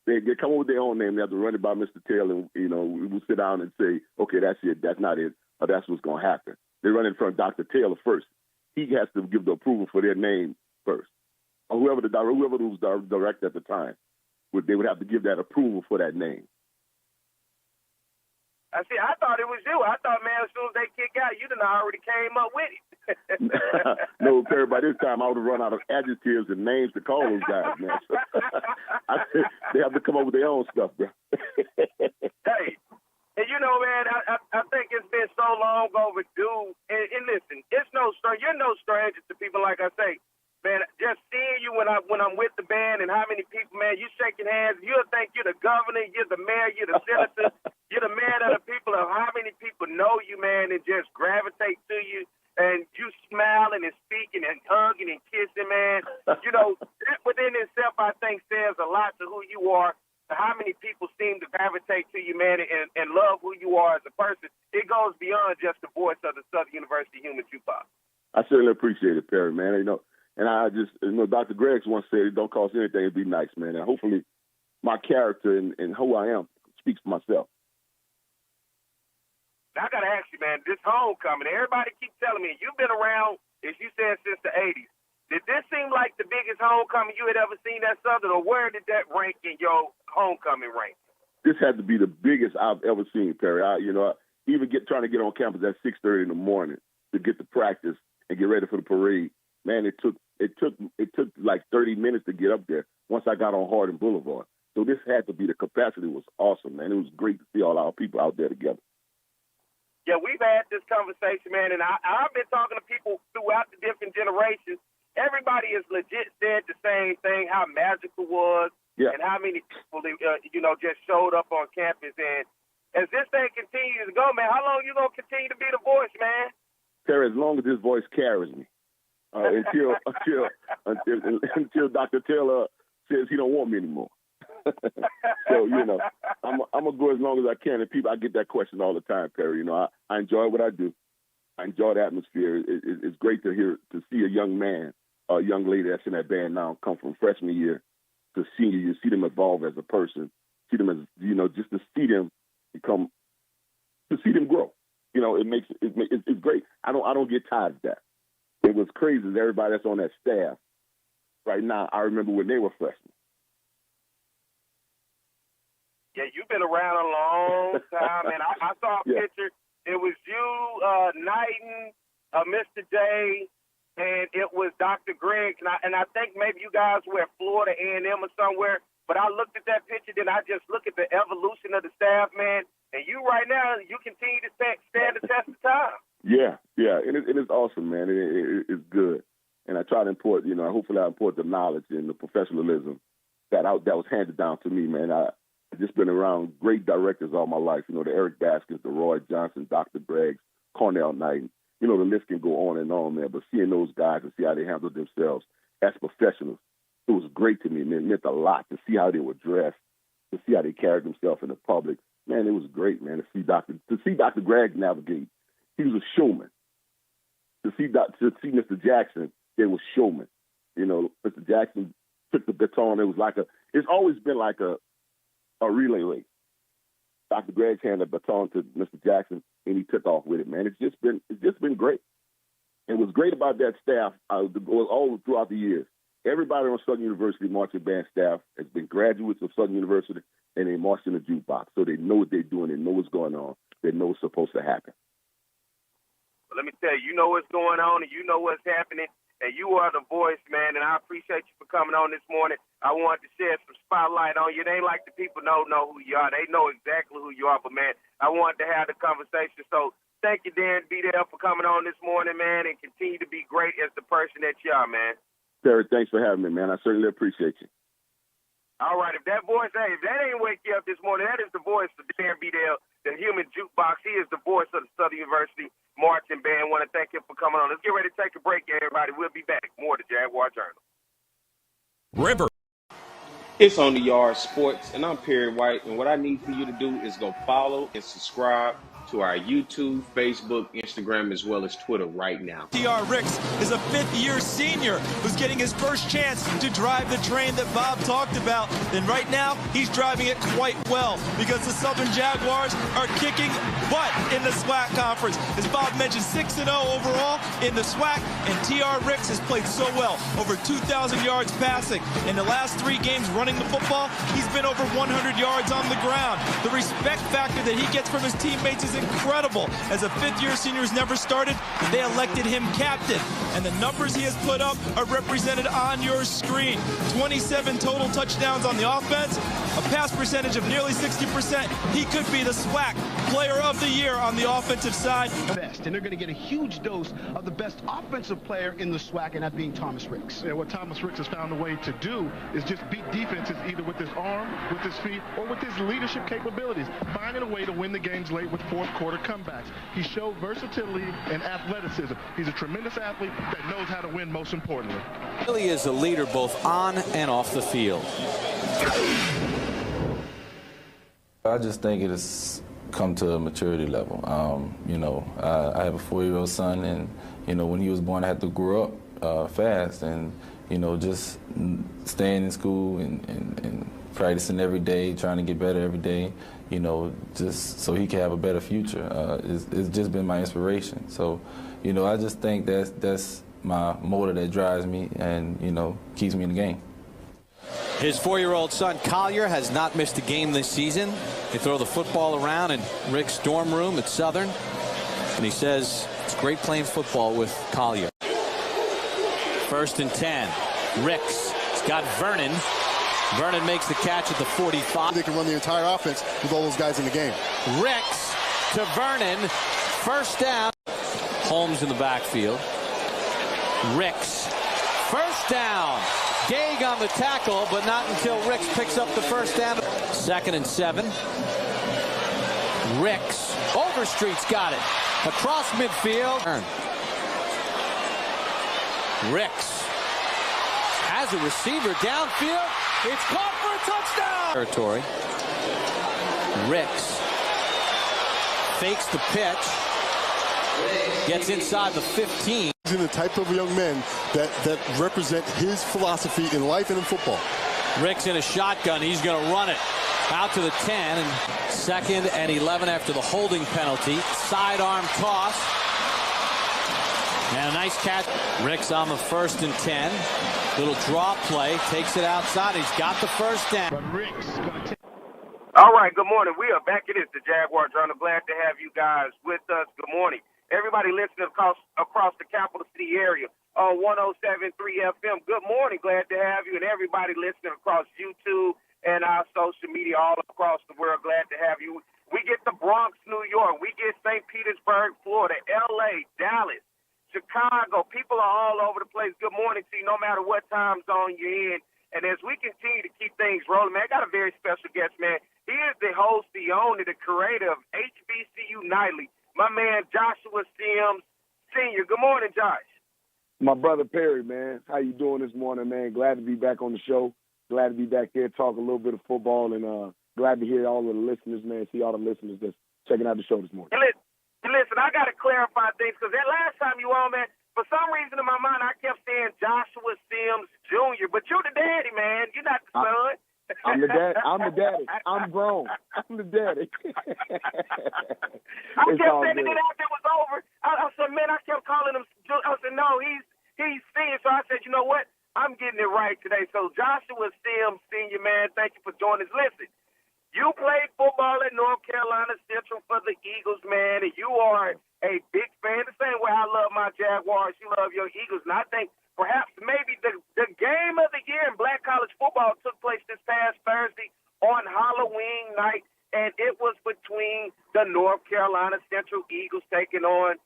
They come up with their own name. They have to run it by Mr. Taylor, and, you know, we will sit down and say, okay, that's it, that's not it, or that's what's going to happen. They run it in front of Dr. Taylor first. He has to give the approval for their name first. Or whoever was director at the time, they would have to give that approval for that name. I see. I thought it was you. I thought, man, as soon as they kick out, you done already came up with it. No, Perry, by this time I would have run out of adjectives and names to call those guys, man. So, they have to come up with their own stuff, bro. Hey, and you know, man, I think it's been so long overdue. And listen, you're no stranger to people, like I say. Man, just seeing you when I'm with the band and how many people, man, you shaking hands, you'll think you're the governor, you're the mayor, you're the senator, you're the man of the people, of how many people know you, man, and just gravitate to you, and you smiling and speaking and hugging and kissing, man. You know, that within itself, I think, says a lot to who you are, to how many people seem to gravitate to you, man, and love who you are as a person. It goes beyond just the voice of the Southern University Human Jukebox. I certainly appreciate it, Perry, man. You know, and I just, you know, Dr. Greggs once said, it don't cost anything to be nice, man. And hopefully my character and who I am speaks for myself. Now, I got to ask you, man, this homecoming, everybody keeps telling me, you've been around, as you said, since the 80s. Did this seem like the biggest homecoming you had ever seen at Southern, or where did that rank in your homecoming rank? This had to be the biggest I've ever seen, Perry. Even trying to get on campus at 6:30 in the morning to get to practice and get ready for the parade. Man, it took like 30 minutes to get up there once I got on Hardin Boulevard. So this had to be, the capacity was awesome, man. It was great to see all our people out there together. Yeah, we've had this conversation, man, and I've been talking to people throughout the different generations. Everybody has legit said the same thing, how magical it was, and how many people, just showed up on campus. And as this thing continues to go, man, how long you going to continue to be the voice, man? Perry, as long as this voice carries me. Until Dr. Taylor says he don't want me anymore. So, you know, I'm gonna go as long as I can. And people, I get that question all the time, Perry. You know, I enjoy what I do. I enjoy the atmosphere. It's great to see a young man, a young lady that's in that band now come from freshman year to senior year, see them evolve as a person, see them as, you know, just to see them grow. You know, it's great. I don't get tired of that. It was crazy that everybody that's on that staff right now, I remember when they were freshmen. Yeah, you've been around a long time, and I saw a picture. It was you, Knighton, Mr. J, and it was Dr. Greggs, and I think maybe you guys were at Florida A&M or somewhere, but I looked at that picture, then I just look at the evolution of the staff, man, and you right now, you continue to stand the test of time. Yeah, and it's awesome, man. It's good, and I try to import, you know, hopefully I import the knowledge and the professionalism that was handed down to me, man. I've just been around great directors all my life, you know, the Eric Baskins, the Roy Johnson, Dr. Greggs, Cornell Knighton. You know, the list can go on and on, man, but seeing those guys and see how they handled themselves as professionals, it was great to me, and it meant a lot to see how they were dressed, to see how they carried themselves in the public. Man, it was great, man, to see Dr. Greggs navigate. He was a showman. To see Mr. Jackson, they was showman. You know, Mr. Jackson took the baton. It's always been like a relay race. Dr. Greggs handed the baton to Mr. Jackson, and he took off with it, man. It's just been great. And what's great about that staff, all throughout the years, everybody on Southern University marching band staff has been graduates of Southern University, and they march in the jukebox, so they know what they're doing, they know what's going on, they know what's supposed to happen. Let me tell you, you know what's going on, and you know what's happening, and you are the voice, man, and I appreciate you for coming on this morning. I wanted to shed some spotlight on you. It ain't like the people know who you are. They know exactly who you are, but, man, I wanted to have the conversation. So thank you, Dan Bedell, for coming on this morning, man, and continue to be great as the person that you are, man. Terry, thanks for having me, man. I certainly appreciate you. All right, if that ain't wake you up this morning, that is the voice of Dan Bedell, the human jukebox. He is the voice of the Southern University Marching Band. I want to thank him for coming on. Let's get ready to take a break, everybody. We'll be back. More to Jaguar Journal. River. It's On the Yard Sports, and I'm Perry White, and what I need for you to do is go follow and subscribe to our YouTube, Facebook, Instagram, as well as Twitter right now. T.R. Ricks is a fifth-year senior who's getting his first chance to drive the train that Bob talked about. And right now, he's driving it quite well because the Southern Jaguars are kicking butt in the SWAC conference. As Bob mentioned, 6-0 overall in the SWAC, and T.R. Ricks has played so well. Over 2,000 yards passing. In the last 3 games running the football, he's been over 100 yards on the ground. The respect factor that he gets from his teammates is incredible. As a fifth-year senior who's never started, they elected him captain. And the numbers he has put up are represented on your screen. 27 total touchdowns on the offense, a pass percentage of nearly 60%. He could be the SWAC Player of the Year on the offensive side. Best, and they're going to get a huge dose of the best offensive player in the SWAC, and that being Thomas Ricks. Yeah, what Thomas Ricks has found a way to do is just beat defenses either with his arm, with his feet, or with his leadership capabilities, finding a way to win the games late with fourth-quarter comebacks. He showed versatility and athleticism. He's a tremendous athlete that knows how to win, most importantly. He really is a leader both on and off the field. I just think it has come to a maturity level. I have a 4-year-old son, and, when he was born, I had to grow up fast, and, just staying in school and practicing every day, trying to get better every day, just so he can have a better future. It's just been my inspiration. So, I just think that's my motor that drives me and, keeps me in the game. His 4-year-old son, Collier, has not missed a game this season. They throw the football around in Rick's dorm room at Southern, and he says it's great playing football with Collier. 1st and 10. Ricks. He's got Vernon. Vernon makes the catch at the 45. They can run the entire offense with all those guys in the game. Ricks to Vernon. 1st down. Holmes in the backfield. Ricks. 1st down. Gage on the tackle, but not until Ricks picks up the 1st down. 2nd and 7. Ricks. Overstreet's got it. Across midfield. Ricks has a receiver downfield. It's caught for a touchdown. Territory. Ricks fakes the pitch. Gets inside the 15. He's in the type of young men that represent his philosophy in life and in football. Ricks in a shotgun. He's going to run it out to the 10. And 2nd and 11 after the holding penalty. Sidearm toss. And a nice catch. Ricks on the 1st and 10. Little draw play. Takes it outside. He's got the 1st down. But Ricks going to All right, good morning. We are back. It is the Jaguar Journal. Glad to have you guys with us. Good morning. Everybody listening across the capital city area on 107.3 FM. Good morning. Glad to have you. And everybody listening across YouTube and our social media all across the world. Glad to have you. We get the Bronx, New York. We get St. Petersburg, Florida, L.A., Dallas, Chicago. People are all over the place. Good morning to you, no matter what time zone you're in. And as we continue to keep things rolling, man, I got a very special guest, man. He is the host, the owner, the creator of HBCU Nightly. My man, Joshua Sims Sr. Good morning, Josh. My brother Perry, man. How you doing this morning, man? Glad to be back on the show. Glad to be back here, talk a little bit of football, and glad to hear all of the listeners, man, see all the listeners that's checking out the show this morning. Listen, I got to clarify things, because that last time you on, man, for some reason in my mind, I kept saying Joshua Sims Jr., but you're the daddy, man. You're not the son. I'm the daddy. I'm grown. I'm the daddy. I kept saying it after it was over. I said, man, I kept calling him. I said, no, he's senior. So I said, you know what? I'm getting it right today. So Joshua Sims Sr., man, thank you for joining us. Listen, you played football at North Carolina Central for the Eagles, man, and you are a big fan. The same way I love my Jaguars, you love your Eagles. And I think perhaps maybe the game of the year in black college football took place this past Thursday on Halloween night, and it was between the North Carolina Central Eagles taking on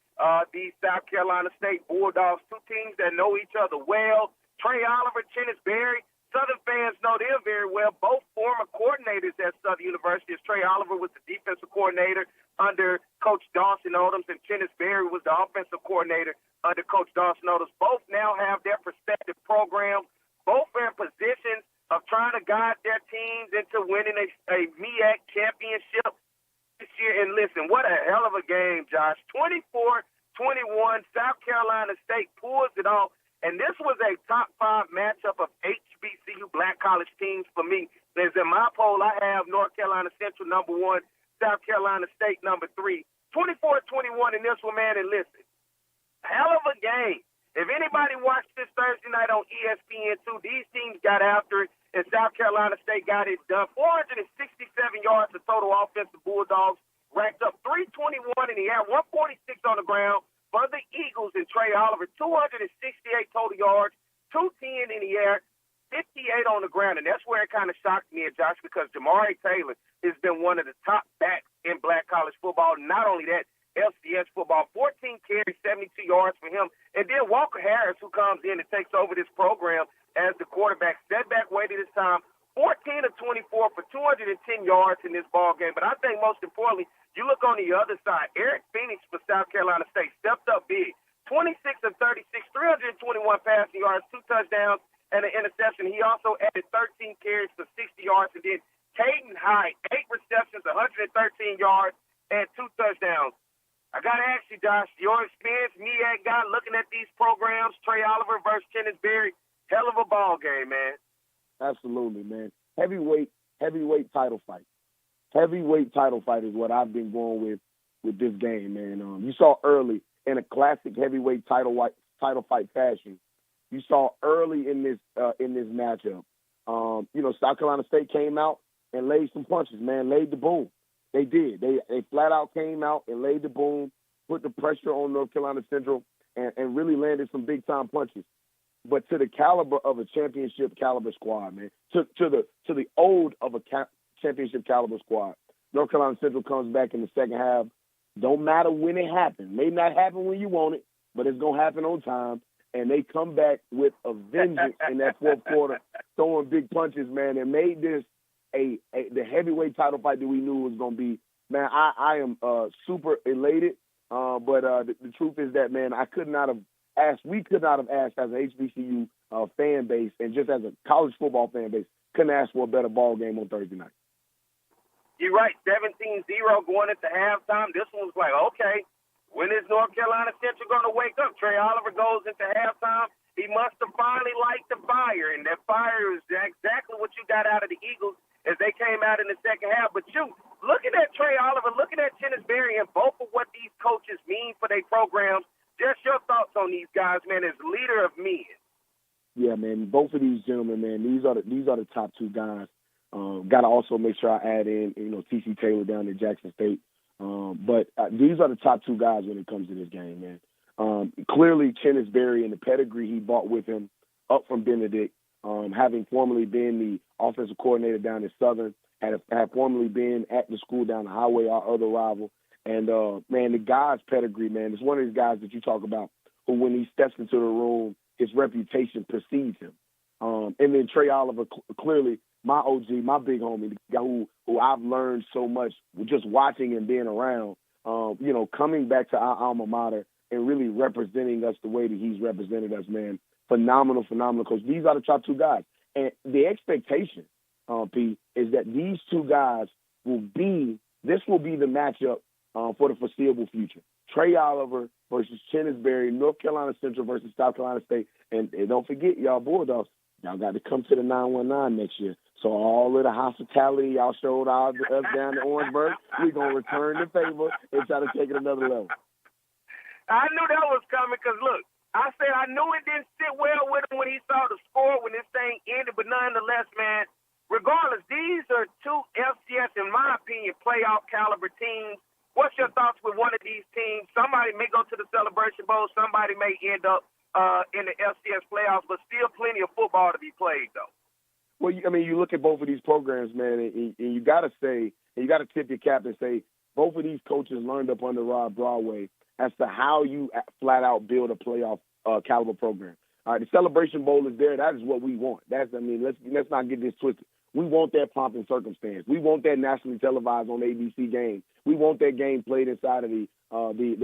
the South Carolina State Bulldogs, two teams that know each other well. Trey Oliver, Chennis Berry, Southern fans know them very well. Both former coordinators at Southern University. As Trey Oliver was the defensive coordinator under Coach Dawson Odoms, and Chennis Berry was the offensive coordinator under Coach Dawson Odoms. Both now have their respective programs. Both are in positions of trying to guide their teams into winning a MEAC championship this year. And listen, what a hell of Josh. 24-21, South Carolina State pulls it off. And this was a top 5 matchup of HBCU black college teams for me. As in my poll, I have North Carolina Central number 1, South Carolina State number 3. 24-21 in this one, man, and listen. Hell of a game. If anybody watched this Thursday night on ESPN2, these teams got after it, and South Carolina State got it done. 467 yards of total offense. The Bulldogs racked up 321 in the air, 146 on the ground for the Eagles and Trey Oliver. 268 total yards, 210 in the air, 58 on the ground. And that's where it kind of shocked me, Josh, because Jamari Taylor has been one of the top backs in black college football. Not only that, FCS football, 14 carries, 72 yards for him. And then Walker Harris, who comes in and takes over this program as the quarterback, setback weighted this time, 14 of 24 for 210 yards in this ball game. But I think most importantly, you look on the other side, Eric Phoenix for South Carolina State stepped up big. 26 of 36, 321 passing yards, 2 touchdowns, and an interception. He also added 13 carries for 60 yards. And then Caden Hyde, 8 receptions, 113 yards, and 2 touchdowns. I got to ask you, Josh, your experience, MEAC guy, looking at these programs, Trey Oliver versus Kenneth Berry, hell of a ball game, man. Absolutely, man. Heavyweight title fight. Heavyweight title fight is what I've been going with this game, man. You saw early in a classic heavyweight title fight fashion. You saw early in this matchup. South Carolina State came out and laid some punches, man. Laid the boom. They did. They flat out came out and laid the boom, put the pressure on North Carolina Central, and really landed some big time punches. But to the caliber of a championship caliber squad, man, to the old of a championship caliber squad, North Carolina Central comes back in the second half. Don't matter when it happens. May not happen when you want it, but it's gonna happen on time. And they come back with a vengeance in that fourth quarter, throwing big punches, man, and made this the heavyweight title fight that we knew was going to be. Man, I am super elated, but the truth is that, man, we could not have asked as an HBCU fan base and just as a college football fan base, couldn't ask for a better ball game on Thursday night. You're right, 17-0 going into halftime. This one was like, okay, when is North Carolina Central going to wake up? Trey Oliver goes into halftime. He must have finally lighted the fire, and that fire is exactly what you got out of the Eagles as they came out in the second half. But looking at Trey Oliver, looking at Kenneth Berry, and both of what these coaches mean for their programs, just your thoughts on these guys, man, as leader of men. Yeah, man, both of these gentlemen, man, these are the top 2 guys. Got to also make sure I add in, T.C. Taylor down at Jackson State. But these are the top 2 guys when it comes to this game, man. Clearly, Kenneth Berry and the pedigree he brought with him up from Benedict, having formerly been the offensive coordinator down at Southern, had formerly been at the school down the highway, our other rival. And, man, the guy's pedigree, man, is one of these guys that you talk about who, when he steps into the room, his reputation precedes him. And then Trey Oliver, clearly my OG, my big homie, the guy who I've learned so much just watching and being around, coming back to our alma mater and really representing us the way that he's represented us, man. Phenomenal coach. These are the top 2 guys. And the expectation, P, is that these 2 guys will be the matchup for the foreseeable future. Trey Oliver versus Kenneth Berry, North Carolina Central versus South Carolina State. And don't forget, y'all Bulldogs, y'all got to come to the 919 next year. So all of the hospitality y'all showed us down in Orangeburg, we're going to return the favor and try to take it another level. I knew that was coming because, look, I said I knew it didn't sit well with him when he saw the score when this thing ended. But nonetheless, man, regardless, these are 2 FCS, in my opinion, playoff caliber teams. What's your thoughts with one of these teams? Somebody may go to the Celebration Bowl. Somebody may end up in the FCS playoffs, but still plenty of football to be played, though. Well, you look at both of these programs, man, and you got to say, and you got to tip your cap and say, both of these coaches learned up under Rod Broadway as to how you flat out build a playoff caliber program. All right, the Celebration Bowl is there. That is what we want. Let's not get this twisted. We want that pomp and circumstance. We want that nationally televised on ABC game. We want that game played inside of the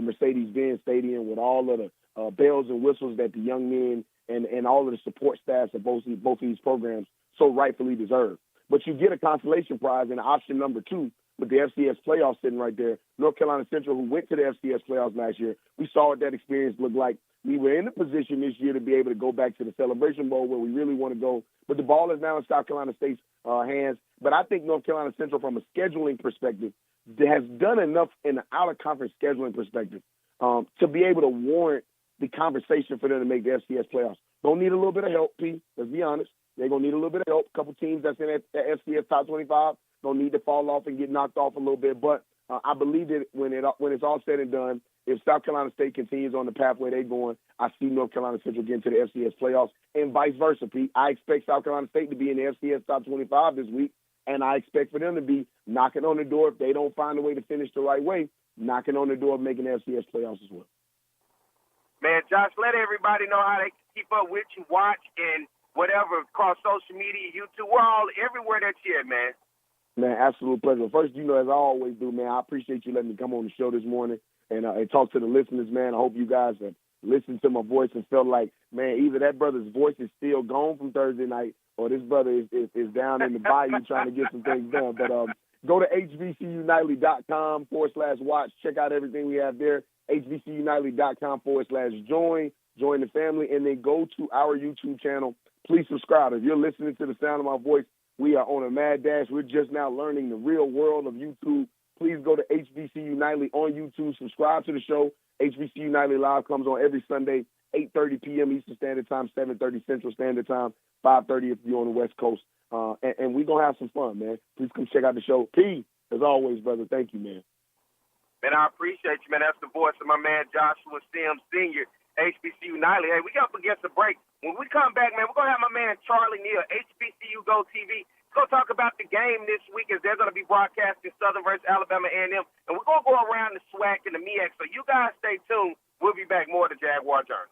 Mercedes-Benz Stadium with all of the bells and whistles that the young men and all of the support staffs of both of these programs so rightfully deserve. But you get a consolation prize in option number 2 with the FCS playoffs sitting right there. North Carolina Central, who went to the FCS playoffs last year, we saw what that experience looked like. We were in a position this year to be able to go back to the Celebration Bowl where we really want to go. But the ball is now in South Carolina State's hands. But I think North Carolina Central, from a scheduling perspective, has done enough in the out-of-conference scheduling perspective to be able to warrant the conversation for them to make the FCS playoffs. Don't need a little bit of help, P. Let's be honest. They're going to need a little bit of help. A couple teams that's in that FCS top 25 don't need to fall off and get knocked off a little bit. But I believe that when it's all said and done, if South Carolina State continues on the pathway they're going, I see North Carolina Central getting to the FCS playoffs and vice versa, Pete. I expect South Carolina State to be in the FCS top 25 this week, and I expect for them to be knocking on the door, if they don't find a way to finish the right way, knocking on the door of making the FCS playoffs as well. Man, Josh, let everybody know how they can keep up with you, watch, and whatever across social media, YouTube. We're all everywhere that you're at, man. Man, absolute pleasure. First, as I always do, man, I appreciate you letting me come on the show this morning and talk to the listeners, man. I hope you guys have listened to my voice and felt like, man, either that brother's voice is still gone from Thursday night or this brother is down in the bayou trying to get some things done. But go to hbcunitely.com/watch. Check out everything we have there. hbcunitely.com/join. Join the family, and then go to our YouTube channel. Please subscribe. If you're listening to the sound of my voice, we are on a mad dash. We're just now learning the real world of YouTube. Please go to HBCU Nightly on YouTube. Subscribe to the show. HBCU Nightly Live comes on every Sunday, 8:30 p.m. Eastern Standard Time, 7:30 Central Standard Time, 5:30 if you're on the West Coast. And we're going to have some fun, man. Please come check out the show. P, as always, brother, thank you, man. Man, I appreciate you, man. That's the voice of my man Joshua Sims Sr., HBCU Nightly. Hey, we got up against the break. When we come back, man, we're going to have my man Charlie Neal, HBCU Go TV. He's going to talk about the game this week as they're going to be broadcasting Southern versus Alabama A&M. And we're going to go around the SWAC and the MEAC. So you guys stay tuned. We'll be back more to Jaguar Journal.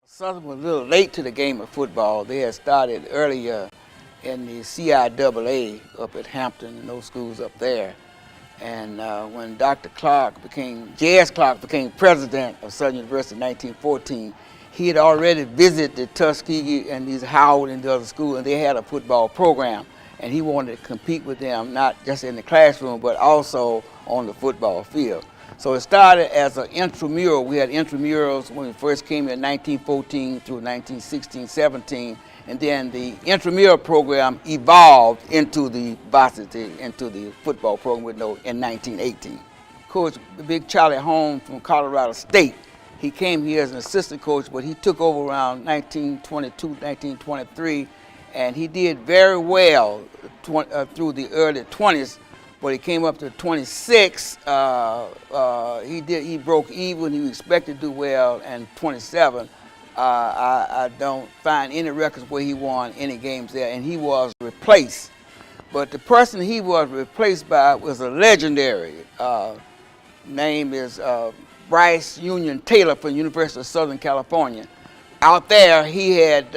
Southern was a little late to the game of football. They had started earlier in the CIAA up at Hampton and those schools up there. And when J.S. Clark became president of Southern University in 1914, he had already visited the Tuskegee and these Howard and the other schools, and they had a football program. And he wanted to compete with them, not just in the classroom, but also on the football field. So it started as an intramural. We had intramurals when we first came in 1914 through 1916-17. And then the intramural program evolved into the varsity, into the football program in 1918. Coach Big Charlie Holmes from Colorado State, he came here as an assistant coach, but he took over around 1922, 1923, and he did very well through the early 20s. But he came up to 26. He broke even. He was expected to do well, and 27. I don't find any records where he won any games there, and he was replaced. But the person he was replaced by was a legendary. Name is Bryce Union Taylor from University of Southern California. Out there, he had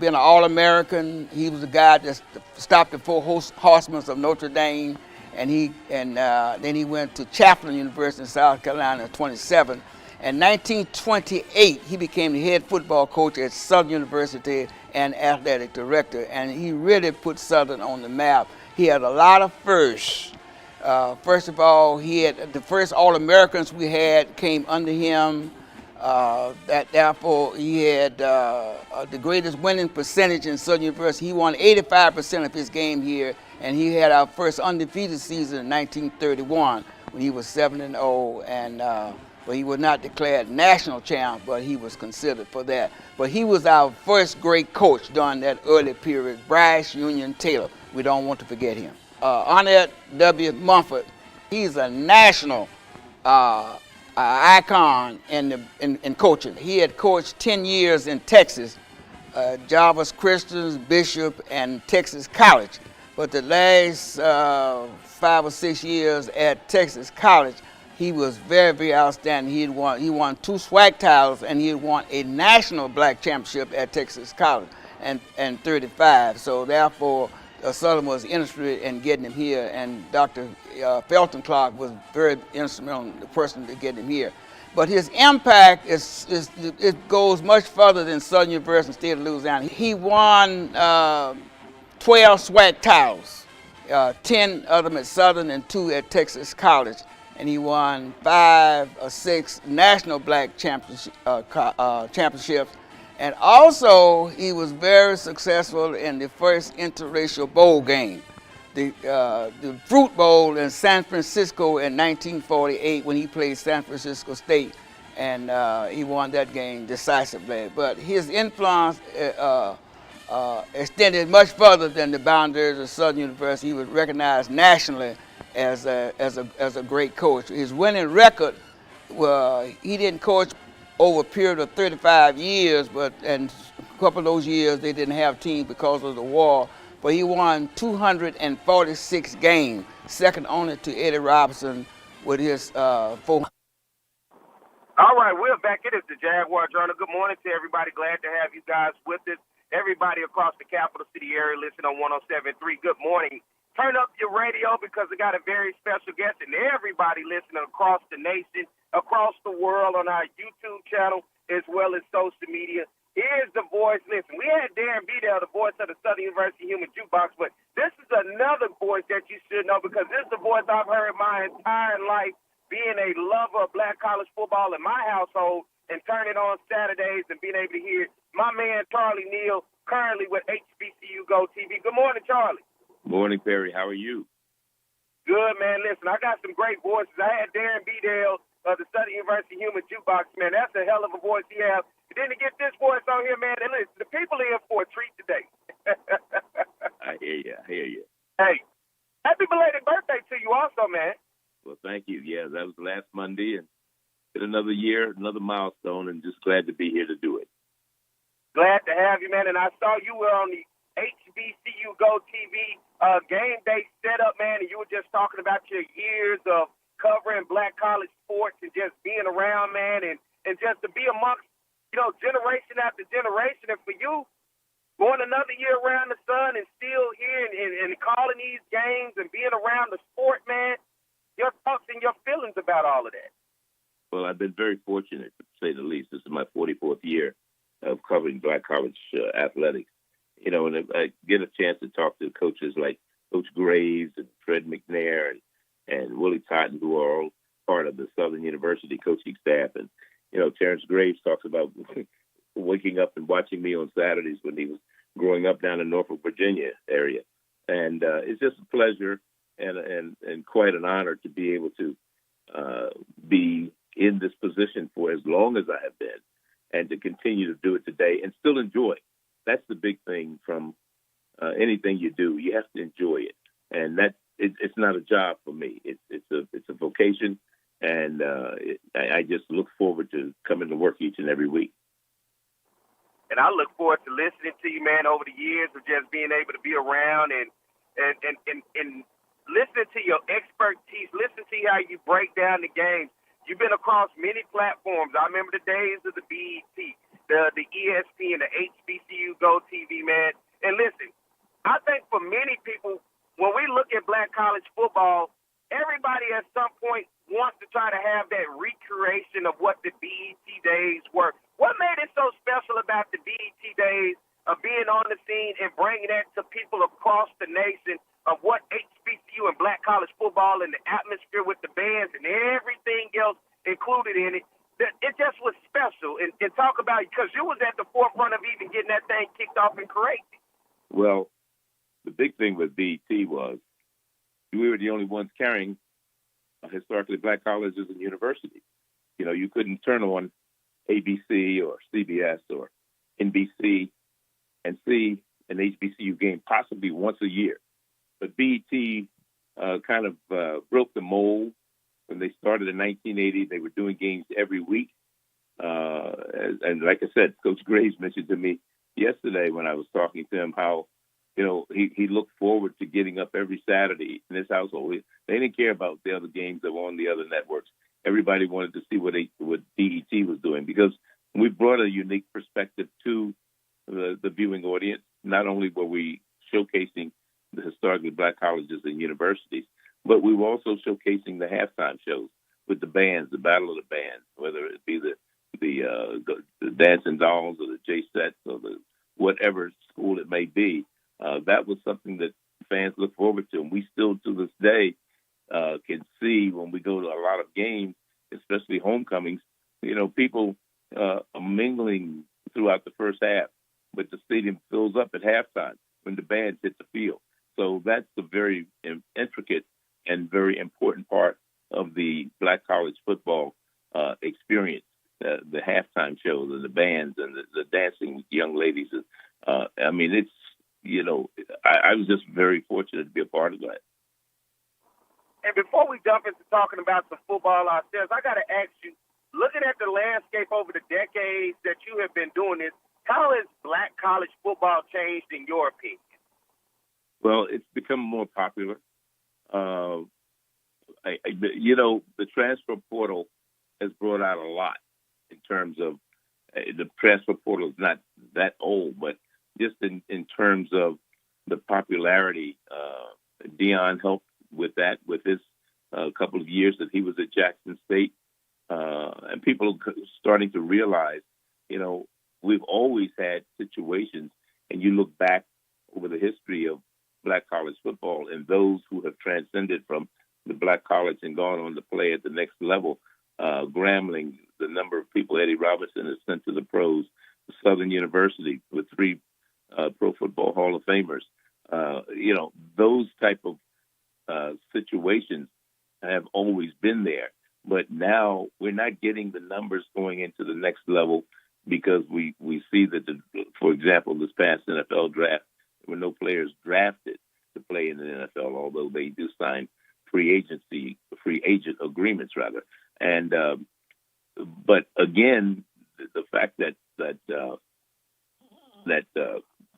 been an All-American. He was the guy that stopped the four horsemen of Notre Dame. And then he went to Chaffin University in South Carolina at 27. In 1928, he became the head football coach at Southern University and athletic director, and he really put Southern on the map. He had a lot of firsts. First of all, he had the first All-Americans we had came under him. Therefore, he had the greatest winning percentage in Southern University. He won 85% of his game here. And he had our first undefeated season in 1931 when he was 7-0, but he was not declared national champ, but he was considered for that. But he was our first great coach during that early period, Bryce Union Taylor. We don't want to forget him. Arnett W. Mumford, he's a national icon in coaching. He had coached 10 years in Texas, Jarvis Christians, Bishop, and Texas College. But the last 5 or 6 years at Texas College, he was very, very outstanding. He won 2 SWAC titles, and he had won a national black championship at Texas College and 35. So therefore, Southern was interested in getting him here, and Dr. Felton Clark was very instrumental in the person to get him here. But his impact it goes much further than Southern University and State of Louisiana. He won 12 SWAC titles, 10 of them at Southern and 2 at Texas College. And he won 5 or 6 national black championships. And also, he was very successful in the first interracial bowl game, the Fruit Bowl in San Francisco in 1948 when he played San Francisco State. And he won that game decisively. But his influence extended much further than the boundaries of Southern University. He was recognized nationally as a great coach. His winning record, he didn't coach over a period of 35 years, and a couple of those years they didn't have teams because of the war. But he won 246 games, second only to Eddie Robinson with his 400. All right, we're back. It is the Jaguar Journal. Good morning to everybody. Glad to have you guys with us. Everybody across the capital city area listening on 107.3. Good morning. Turn up your radio because we got a very special guest, and everybody listening across the nation, across the world on our YouTube channel, as well as social media. Here's the voice. Listen, we had Darren Bedell, the voice of the Southern University Human Jukebox, but this is another voice that you should know because this is the voice I've heard my entire life, being a lover of black college football in my household and turning on Saturdays and being able to hear my man Charlie Neal, currently with HBCU Go TV. Good morning, Charlie. Morning, Perry. How are you? Good, man. Listen, I got some great voices. I had Darren Bedell of the Southern University Human Jukebox, man. That's a hell of a voice he has. And then to get this voice on here, man, and listen, the people are in for a treat today. I hear you. Hey, happy belated birthday to you also, man. Well, thank you. Yeah, that was last Monday, and it's another year, another milestone, and just glad to be here to do it. Glad to have you, man. And I saw you were on the HBCU Go TV game day setup, man, and you were just talking about your years of covering black college sports and just being around, man, and just to be amongst, generation after generation. And for you, going another year around the sun and still here and calling these games and being around the sport, man, your thoughts and your feelings about all of that. Well, I've been very fortunate, to say the least. This is my 44th year of covering black college athletics. And I get a chance to talk to coaches like Coach Graves and Fred McNair and Willie Totten, who are all part of the Southern University coaching staff. And, Terrence Graves talks about waking up and watching me on Saturdays when he was growing up down in Norfolk, Virginia area. And it's just a pleasure and quite an honor to be able to be in this position for as long as I have been and to continue to do it today and still enjoy it. That's the big thing from anything you do. You have to enjoy it. And it's not a job for me. It's a vocation. And I just look forward to coming to work each and every week. And I look forward to listening to you, man, over the years of just being able to be around and listening to your expertise, listen to how you break down the games. You've been across many platforms. I remember the days of the BET, the ESPN, the HBCU Go TV, man. And listen, I think for many people, when we look at black college football, everybody at some point wants to try to have that recreation of what the BET days were. What made it so special about the BET days of being on the scene and bringing that to people across the nation of what HBCU and black college football and the atmosphere with the bands and everything else included in it? It just was special. And talk about, because you was at the forefront of even getting that thing kicked off and corrected. Well, the big thing with BET was we were the only ones carrying historically black colleges and universities. You couldn't turn on ABC or CBS or NBC and see an HBCU game possibly once a year. But BET kind of broke the mold. When they started in 1980, they were doing games every week. And like I said, Coach Graves mentioned to me yesterday when I was talking to him how, he looked forward to getting up every Saturday in his household. They didn't care about the other games that were on the other networks. Everybody wanted to see what BET was doing because we brought a unique perspective to the viewing audience. Not only were we showcasing the historically black colleges and universities, but we were also showcasing the halftime shows with the bands, the Battle of the Bands, whether it be the Dancing Dolls or the J-Sets or the whatever school it may be. that was something that fans look forward to. And we still, to this day, can see when we go to a lot of games, especially homecomings, people are mingling throughout the first half, but the stadium fills up at halftime when the bands hit the field. So that's the very intricate and very important part of the black college football experience, the halftime shows and the bands and the dancing young ladies. I mean, it's, I was just very fortunate to be a part of that. And before we jump into talking about the football ourselves, I got to ask you, looking at the landscape over the decades that you have been doing this, how has black college football changed in your opinion? Well, it's become more popular. The transfer portal has brought out a lot in terms of the transfer portal is not that old, but just in terms of the popularity, Dion helped with that, with his couple of years that he was at Jackson State. And people are starting to realize, we've always had situations, and you look back over the history of black college football and those who have transcended from the black college and gone on to play at the next level. Grambling, the number of people Eddie Robinson has sent to the pros, Southern University with 3 Pro Football Hall of Famers. Those type of situations have always been there. But now we're not getting the numbers going into the next level because we see that, for example, this past NFL draft, there were no players drafted to play in the NFL, although they do sign free agent agreements, rather. And but again, the fact that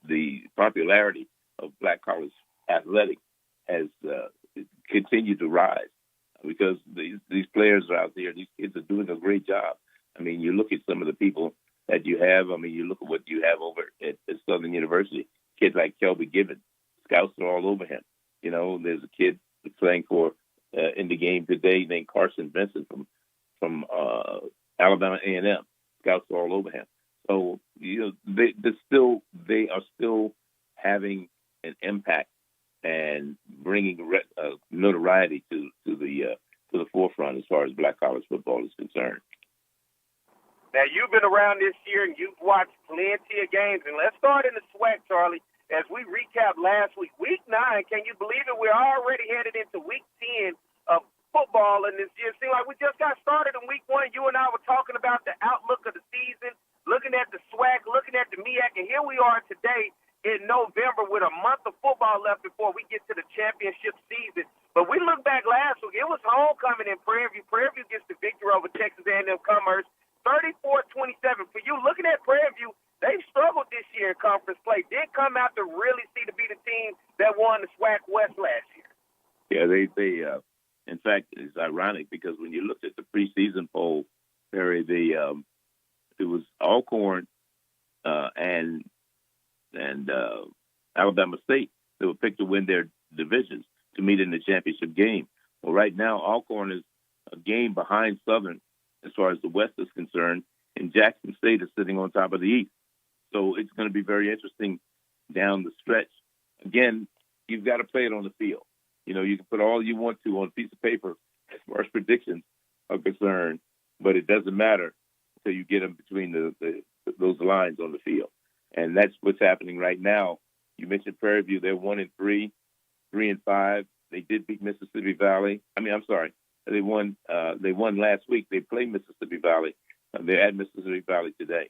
the popularity of black college athletics has continued to rise because these players are out there. These kids are doing a great job. I mean, you look at some of the people that you have. I mean, you look at what you have over at Southern University. Kids like Kelby Gibbons, scouts are all over him. There's a kid playing for in the game today named Carson Vincent from Alabama A&M. Scouts are all over him. So they are still having an impact and bringing notoriety to the forefront as far as black college football is concerned. Now, you've been around this year and you've watched plenty of games. And let's start in the SWAC, Charlie, as we recap last week. Week 9, can you believe it? We're already headed into week 10 of football. And it seems like we just got started in week 1. You and I were talking about the outlook of the season, looking at the SWAC, looking at the MEAC. And here we are today in November with a month of football left before we get to the championship season. But we look back last week, it was homecoming in Prairie View. Prairie View gets the victory over Texas A&M Commerce, 34-27. For you, looking at Prairie View, they've struggled this year in conference play. Did come out to really see to be the team that won the SWAC West last year. Yeah, they in fact, it's ironic because when you looked at the preseason poll, Perry, it was Alcorn and Alabama State that were picked to win their divisions to meet in the championship game. Well, right now, Alcorn is a game behind Southern as far as the West is concerned, and Jackson State is sitting on top of the East. So it's going to be very interesting down the stretch. Again, you've got to play it on the field. You can put all you want to on a piece of paper as far as predictions are concerned, but it doesn't matter until you get them between those lines on the field. And that's what's happening right now. You mentioned Prairie View. They're 1-3, 3-5. They did beat Mississippi Valley. They won last week. They played Mississippi Valley. They're at Mississippi Valley today.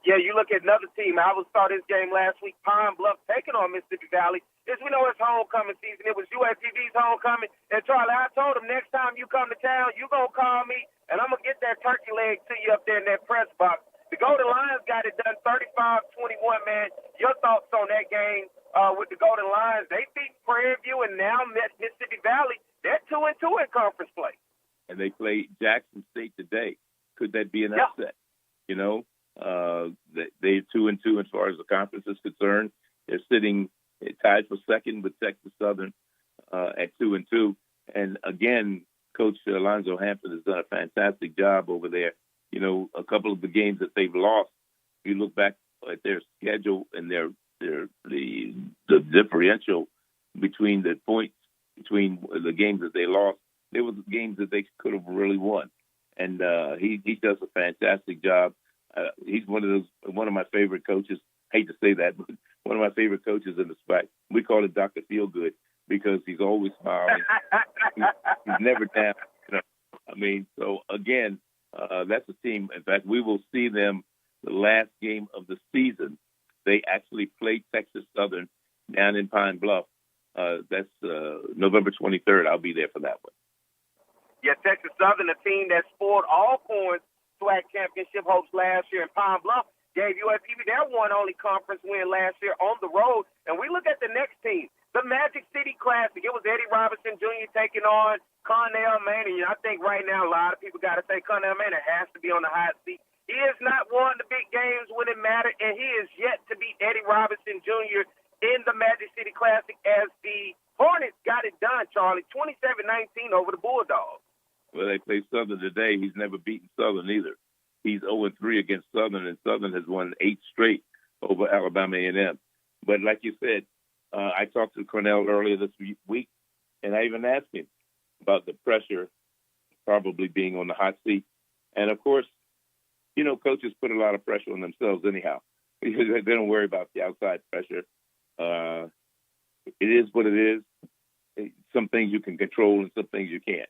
Yeah, you look at another team. I saw this game last week, Pine Bluff taking on Mississippi Valley. As we know, it's homecoming season. It was USPB's homecoming. And, Charlie, I told him next time you come to town, you're going to call me, and I'm going to get that turkey leg to you up there in that press box. The Golden Lions got it done 35-21, man. Your thoughts on that game with the Golden Lions? They beat Prairie View and now Mississippi Valley. They're 2-2 in conference play. And they play Jackson State today. Could that be an upset? They're 2-2 as far as the conference is concerned. They're sitting tied for second with Texas Southern at 2-2. And again, Coach Alonzo Hampton has done a fantastic job over there. A couple of the games that they've lost, if you look back at their schedule and their the differential between the points between the games that they lost, there were games that they could have really won. And he does a fantastic job. He's one of my favorite coaches. I hate to say that, but one of my favorite coaches in the SWAC. We call it Dr. Feelgood because he's always smiling. He's never down. I mean, so again, that's a team. In fact, we will see them the last game of the season. They actually play Texas Southern down in Pine Bluff. That's November 23rd. I'll be there for that one. Yeah, Texas Southern, a team that scored Alcorn's SWAC championship hopes last year in Pine Bluff, gave USPB their one only conference win last year on the road. And we look at the next team, the Magic City Classic. It was Eddie Robinson Jr. taking on Connell Manning. I think right now a lot of people got to say Connell Manning has to be on the hot seat. He has not won the big games when it mattered, and he is yet to beat Eddie Robinson Jr. in the Magic City Classic as the Hornets got it done, Charlie, 27-19 over the Bulldogs. Well, they play Southern today. He's never beaten Southern either. He's 0-3 against Southern, and Southern has won 8 straight over Alabama A&M. But like you said, I talked to Cornell earlier this week, and I even asked him about the pressure probably being on the hot seat. And, of course, you know, coaches put a lot of pressure on themselves anyhow. They don't worry about the outside pressure. It is what it is. Some things you can control and some things you can't.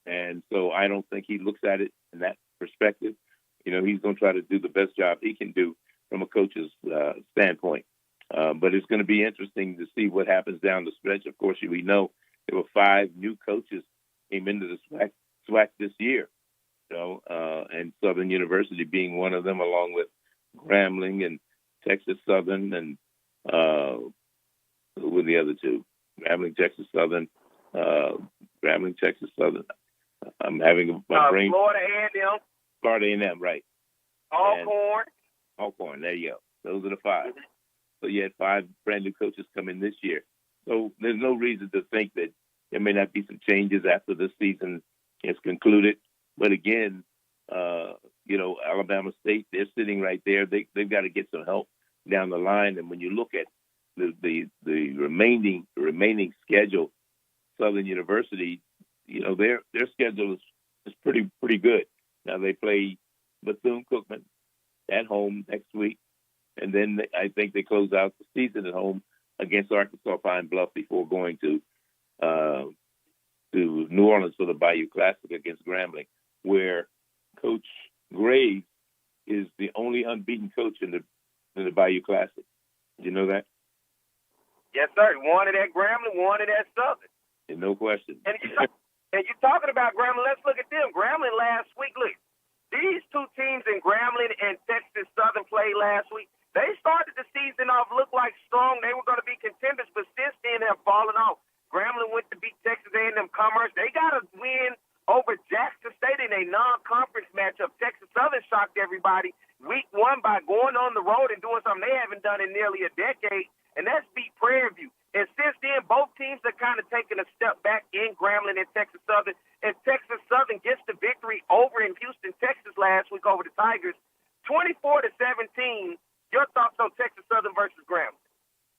And so I don't think he looks at it in that perspective. You know, he's going to try to do the best job he can do from a coach's standpoint. But it's going to be interesting to see what happens down the stretch. Of course, we know there were 5 new coaches came into the SWAC this year. So, and Southern University being one of them, along with Grambling and Texas Southern and who were the other 2? Grambling, Texas Southern. I'm having my brain. Florida A&M. Florida A&M, right. Alcorn, there you go. Those are the 5. So you had 5 brand new coaches come in this year. So there's no reason to think that there may not be some changes after this season is concluded. But again, you know, Alabama State, they're sitting right there. They've got to get some help down the line. And when you look at the remaining schedule, Southern University, you know, their schedule is pretty good. Now they play Bethune-Cookman at home next week, and then I think they close out the season at home against Arkansas Pine Bluff before going to New Orleans for the Bayou Classic against Grambling, where Coach Graves is the only unbeaten coach in the Bayou Classic. Did you know that? Yes, sir. One at Grambling, one at Southern. And no question. And you're talking about Grambling. Let's look at them. Grambling last week. Look, these 2 teams in Grambling and Texas Southern played last week. They started the season off, looked like strong. They were going to be contenders, but since then have fallen off. Grambling went to beat Texas A&M Commerce. They got a win over Jackson State in a non-conference matchup. Texas Southern shocked everybody week 1 by going on the road and doing something they haven't done in nearly a decade, and that's beat Prairie View. And since then, both teams are kind of taking a step back in Grambling and Texas Southern. And Texas Southern gets the victory over in Houston, Texas last week over the Tigers, 24-17. Your thoughts on Texas Southern versus Grambling?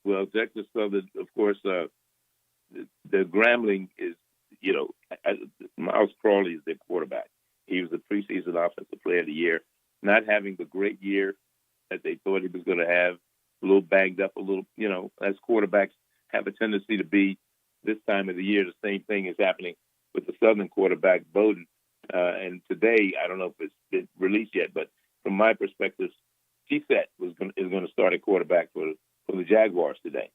Well, Texas Southern, of course, the Grambling is, you know, Miles Crawley is their quarterback. He was the preseason offensive player of the year, not having the great year that they thought he was going to have, a little banged up, a little, you know, as quarterbacks have a tendency to be this time of the year. The same thing is happening with the Southern quarterback, Bowden. And today, I don't know if it's been released yet, but from my perspective, T-Set is going to start at quarterback for the Jaguars today.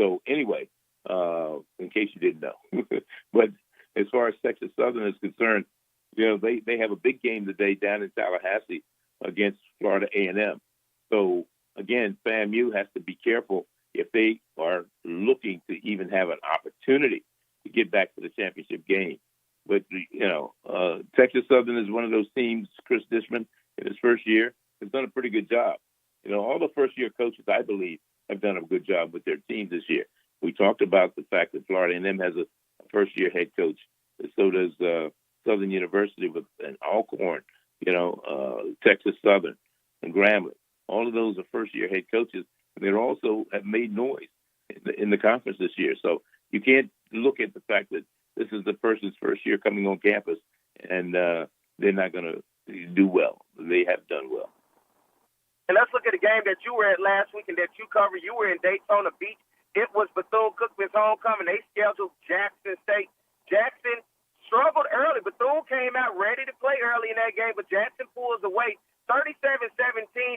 So anyway, in case you didn't know. But as far as Texas Southern is concerned, you know, they have a big game today down in Tallahassee against Florida A&M. So again, FAMU has to be careful if they are looking to even have an opportunity to get back to the championship game. But, you know, Texas Southern is one of those teams, Chris Dishman, in his first year, has done a pretty good job. You know, all the first-year coaches, I believe, have done a good job with their teams this year. We talked about the fact that Florida A&M has a first-year head coach. So does Southern University with an Alcorn, you know, Texas Southern and Grambling. All of those are first-year head coaches. They also have made noise in the conference this year. So you can't look at the fact that this is the person's first year coming on campus and they're not going to do well. They have done well. And let's look at the game that you were at last week and that you covered. You were in Daytona Beach. It was Bethune-Cookman's homecoming. They scheduled Jackson State. Jackson struggled early. Bethune came out ready to play early in that game, but Jackson pulls away 37-17.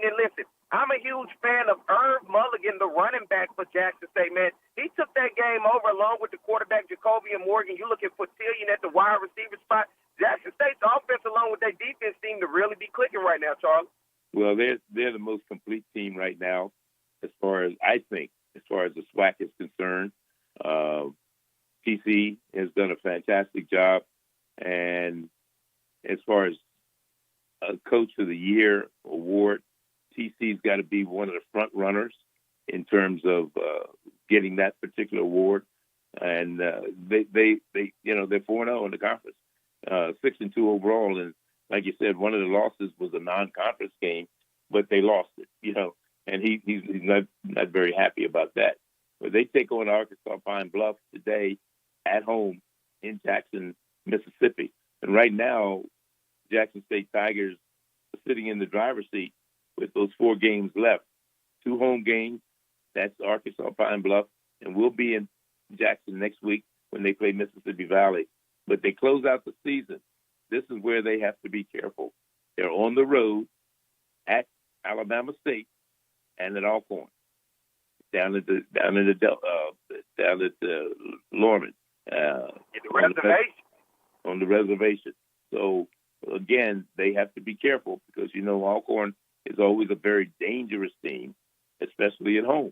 And listen, I'm a huge fan of Irv Mulligan, the running back for Jackson State, man. He took that game over along with the quarterback Jacoby Morgan. You look at Portillion at the wide receiver spot. Jackson State's offense along with their defense seem to really be clicking right now, Charlie. Well, they're the most complete team right now as far as the SWAC is concerned. TC has done a fantastic job. And as far as a Coach of the Year award, TC's got to be one of the front runners in terms of getting that particular award. And they're 4-0 in the conference, 6-2 overall. And like you said, one of the losses was a non-conference game, but they lost it, and he's not very happy about that. But they take on Arkansas Pine Bluff today at home in Jackson, Mississippi. And right now, Jackson State Tigers are sitting in the driver's seat with those 4 games left. 2 home games, that's Arkansas Pine Bluff, and we'll be in Jackson next week when they play Mississippi Valley. But they close out the season. This is where they have to be careful. They're on the road at Alabama State and at Alcorn, down at Lorman, on the reservation. So again, they have to be careful because Alcorn is always a very dangerous team, especially at home.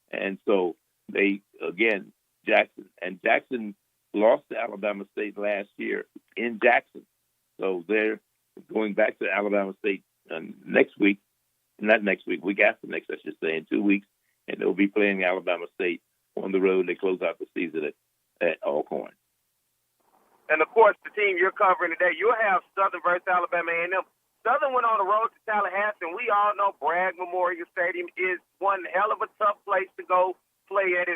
And so Jackson lost to Alabama State last year in Jackson. So they're going back to Alabama State week after next, I should say, in 2 weeks, and they'll be playing Alabama State on the road. They close out the season at Alcorn. And, of course, the team you're covering today, you'll have Southern versus Alabama A&M. Southern went on the road to Tallahassee, and we all know Bragg Memorial Stadium is one hell of a tough place to go play at.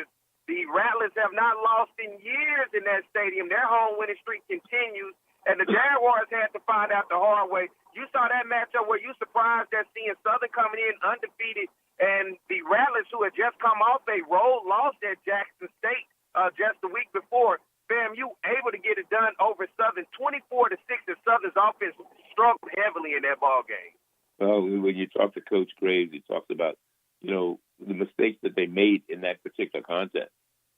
The Rattlers have not lost in years in that stadium. Their home winning streak continues. And the Jaguars had to find out the hard way. You saw that matchup where you surprised at seeing Southern coming in undefeated, and the Rattlers, who had just come off a road loss at Jackson State just the week before, FAMU able to get it done over Southern 24-6, and Southern's offense struggled heavily in that ball game. Well, when you talk to Coach Graves, he talks about, the mistakes that they made in that particular contest.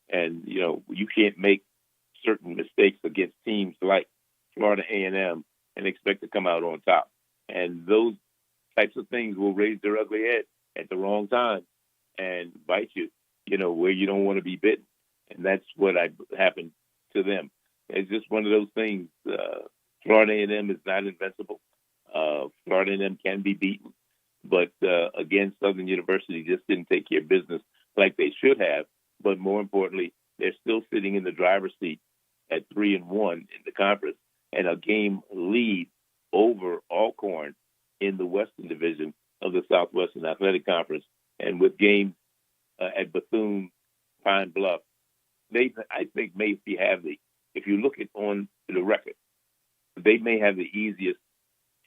And, you can't make certain mistakes against teams like Florida A&M and expect to come out on top. And those types of things will raise their ugly head at the wrong time and bite you, where you don't want to be bitten. And that's what happened to them. It's just one of those things. Florida A&M is not invincible. Florida A&M can be beaten. But, again, Southern University just didn't take care of business like they should have. But more importantly, they're still sitting in the driver's seat at 3-1 in the conference and a game lead over Alcorn in the Western Division of the Southwestern Athletic Conference. And with games at Bethune, Pine Bluff, I think if you look at on the record, they may have the easiest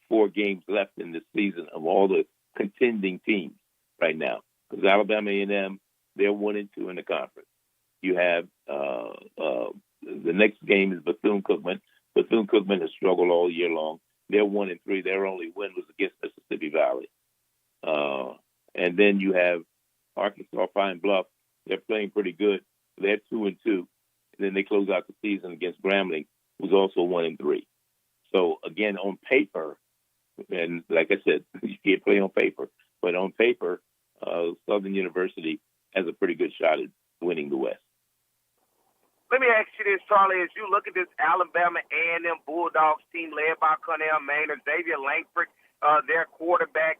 4 games left in this season of all the contending teams right now. Because Alabama A&M, they're 1-2 in the conference. You have the next game is Bethune-Cookman. Bethune-Cookman has struggled all year long. They're 1-3. Their only win was against Mississippi Valley. And then you have Arkansas Pine Bluff. They're playing pretty good. They're 2-2. And then they close out the season against Grambling, who's also 1-3. So again, on paper, and like I said, you can't play on paper, but on paper, Southern University has a pretty good shot at winning the West. Let me ask you this, Charlie, as you look at this Alabama A&M Bulldogs team led by Cornell Maynard, Xavier Langford, their quarterback,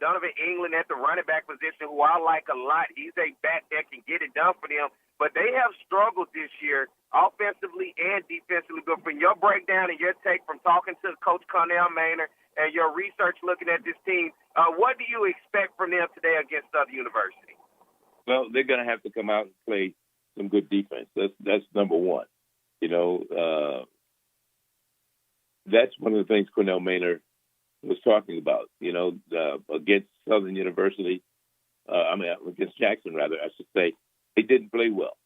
Donovan England at the running back position, who I like a lot. He's a back that can get it done for them. But they have struggled this year offensively and defensively. But from your breakdown and your take from talking to Coach Cornell Maynard and your research looking at this team, what do you expect from them today against Southern University? Well, they're going to have to come out and play some good defense. That's number one. That's one of the things Cornell Maynard was talking about. Against Southern University, against Jackson, rather, I should say, they didn't play well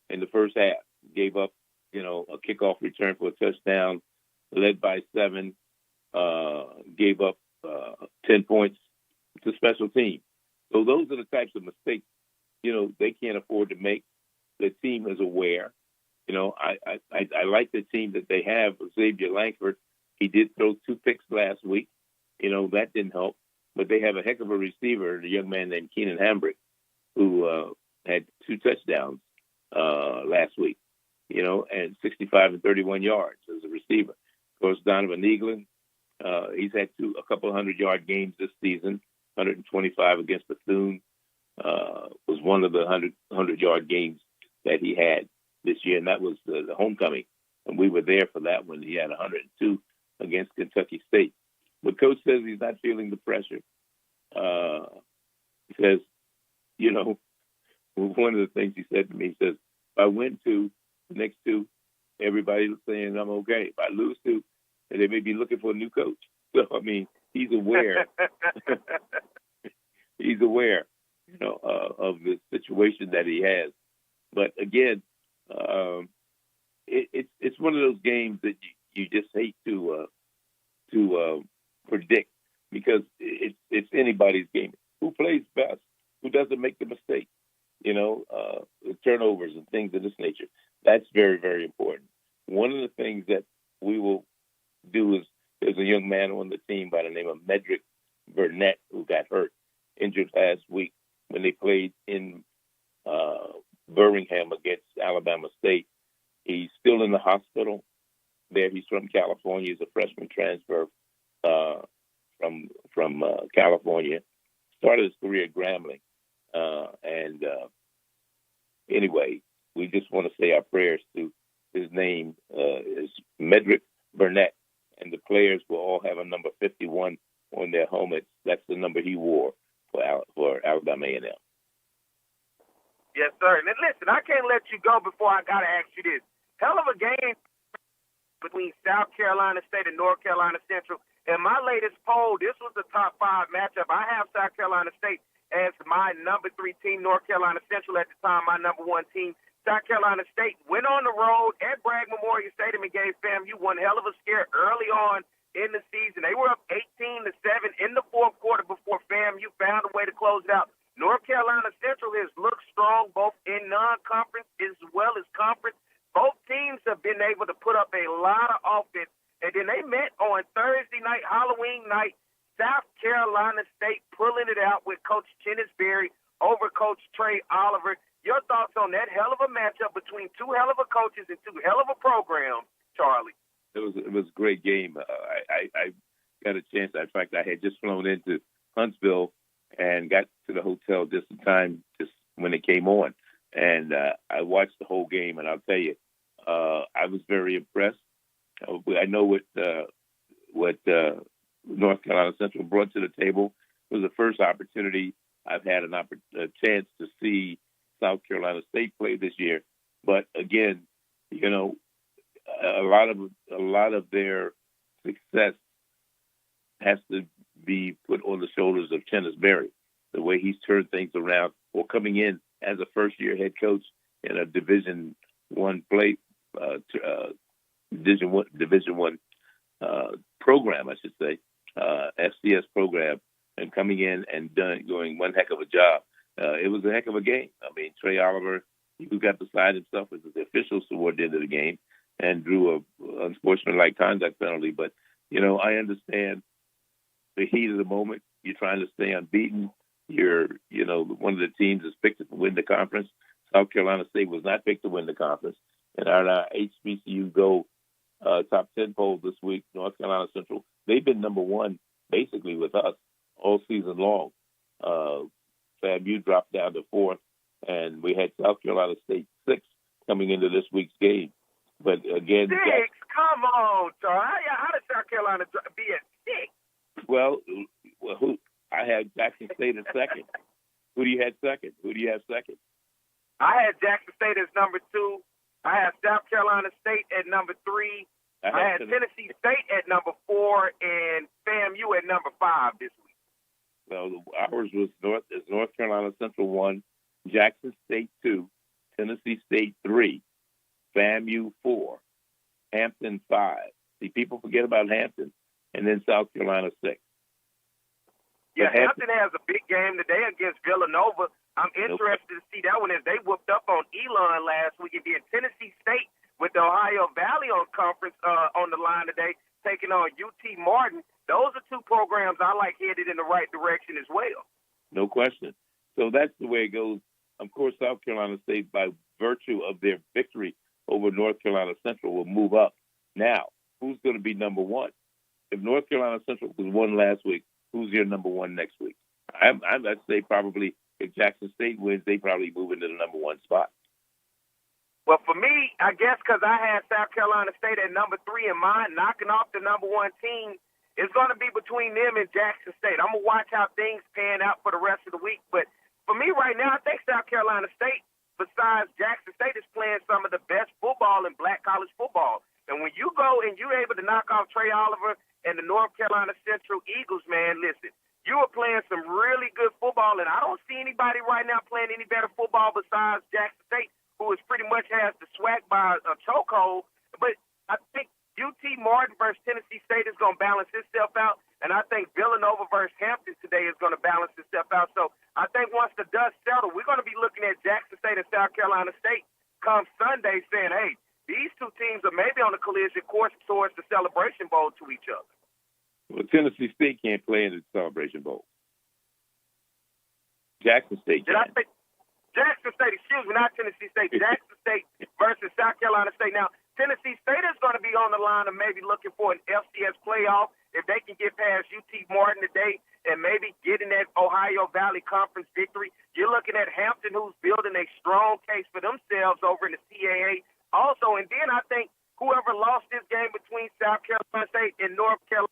in the first half. Gave up, a kickoff return for a touchdown, led by 7, gave up 10 points to special teams. So those are the types of mistakes, they can't afford to make. The team is aware. I like the team that they have. Xavier Langford, he did throw 2 picks last week. That didn't help. But they have a heck of a receiver, a young man named Keenan Hambrick, who had 2 touchdowns last week, and 65 and 31 yards as a receiver. Of course, Donovan Eaglin, he's had a couple 100-yard games this season, 125 against Bethune. Was one of the 100-yard games that he had this year, and that was the homecoming. And we were there for that one. He had 102 against Kentucky State. But Coach says he's not feeling the pressure. He says, one of the things he said to me, he says, if I win 2, the next 2, everybody's saying I'm okay. If I lose 2, they may be looking for a new coach. So, he's aware. He's aware, of the situation that he has. But again, it's one of those games that you just hate to predict, because it's anybody's game. Who plays best? Who doesn't make the mistake? Turnovers and things of this nature. That's very, very important. One of the things that we will do is there's a young man on the team by the name of Medrick Burnett who got hurt, injured last week when they played in Birmingham against Alabama State. He's still in the hospital there. He's from California. He's a freshman transfer from California. Started his career at Grambling. Anyway, we just want to say our prayers to his name is Medrick Burnett, and the players will all have a number 51 on their helmets. That's the number he wore for Alabama A&M. Yes, sir. And listen, I can't let you go before I got to ask you this. Hell of a game between South Carolina State and North Carolina Central. In my latest poll, this was the top 5 matchup. I have South Carolina State as my number 3 team, North Carolina Central at the time, my number 1 team. South Carolina State went on the road at Bragg Memorial Stadium and gave FAMU one hell of a scare early on in the season. They were up 18-7 in the 4th quarter before FAMU found a way to close it out. North Carolina Central has looked strong both in non-conference as well as conference. Both teams have been able to put up a lot of offense. And then they met on Thursday night, Halloween night, South Carolina State pulling it out with Coach Chennis Berry over Coach Trey Oliver. Your thoughts on that hell of a matchup between 2 hell of a coaches and 2 hell of a programs, Charlie? It was a great game. I got a chance. In fact, I had just flown into Huntsville and got to the hotel just in time, just when it came on. And I watched the whole game, and I'll tell you, I was very impressed. I know what North Carolina Central brought to the table. It was the first opportunity I've had a chance to see South Carolina State play this year. But again, a lot of their success has to be put on the shoulders of Chennis Berry. The way he's turned things around, or coming in as a first-year head coach in a Division I program, I should say, FCS program, and coming in and doing one heck of a job. It was a heck of a game. Trey Oliver, he got beside himself as the officials toward the end of the game and drew a unsportsmanlike conduct penalty. But, I understand the heat of the moment. You're trying to stay unbeaten. You're, one of the teams is picked to win the conference. South Carolina State was not picked to win the conference. And our HBCU Go top 10 poll this week, North Carolina Central, they've been number 1 basically with us all season long. FAMU dropped down to 4th, and we had South Carolina State 6th coming into this week's game. But again, 6? Come on, Charlie. How did South Carolina be at 6? Well, I had Jackson State in 2nd. Who do you have second? I had Jackson State as number 2. I had South Carolina State at number 3. I had Tennessee State at number 4 and FAMU at number 5 this week. Well, ours was North Carolina Central 1, Jackson State 2, Tennessee State 3, FAMU 4, Hampton 5. See, people forget about Hampton, and then South Carolina 6. Yeah, Hampton has a big game today against Villanova. I'm interested to see that one as they whooped up on Elon last week. And then Tennessee State with the Ohio Valley on conference on the line today, taking on UT Martin. Those are 2 programs I like headed in the right direction as well. No question. So that's the way it goes. Of course, South Carolina State, by virtue of their victory over North Carolina Central, will move up. Now, who's going to be number 1? If North Carolina Central was 1 last week, who's your number 1 next week? I'd say probably if Jackson State wins, they probably move into the number 1 spot. Well, for me, I guess because I had South Carolina State at number 3 in mine, knocking off the number 1 team, it's going to be between them and Jackson State. I'm going to watch how things pan out for the rest of the week. But for me right now, I think South Carolina State, besides Jackson State, is playing some of the best football in black college football. And when you go and you're able to knock off Trey Oliver and the North Carolina Central Eagles, man, listen, you are playing some really good football, and I don't see anybody right now playing any better football besides Jackson State, who is pretty much has the SWAC by a chokehold. But I think UT Martin versus Tennessee State is going to balance itself out, and I think Villanova versus Hampton today is going to balance itself out. So I think once the dust settles, we're going to be looking at Jackson State and South Carolina State come Sunday saying, hey, these 2 teams are maybe on a collision course towards the Celebration Bowl to each other. Well, Tennessee State can't play in the Celebration Bowl. Jackson State can. Did I say Jackson State, excuse me, not Tennessee State. Jackson State versus South Carolina State. Now, Tennessee State is going to be on the line of maybe looking for an FCS playoff if they can get past UT Martin today and maybe getting that Ohio Valley Conference victory. You're looking at Hampton, who's building a strong case for themselves over in the CAA also. And then I think whoever lost this game between South Carolina State and North Carolina,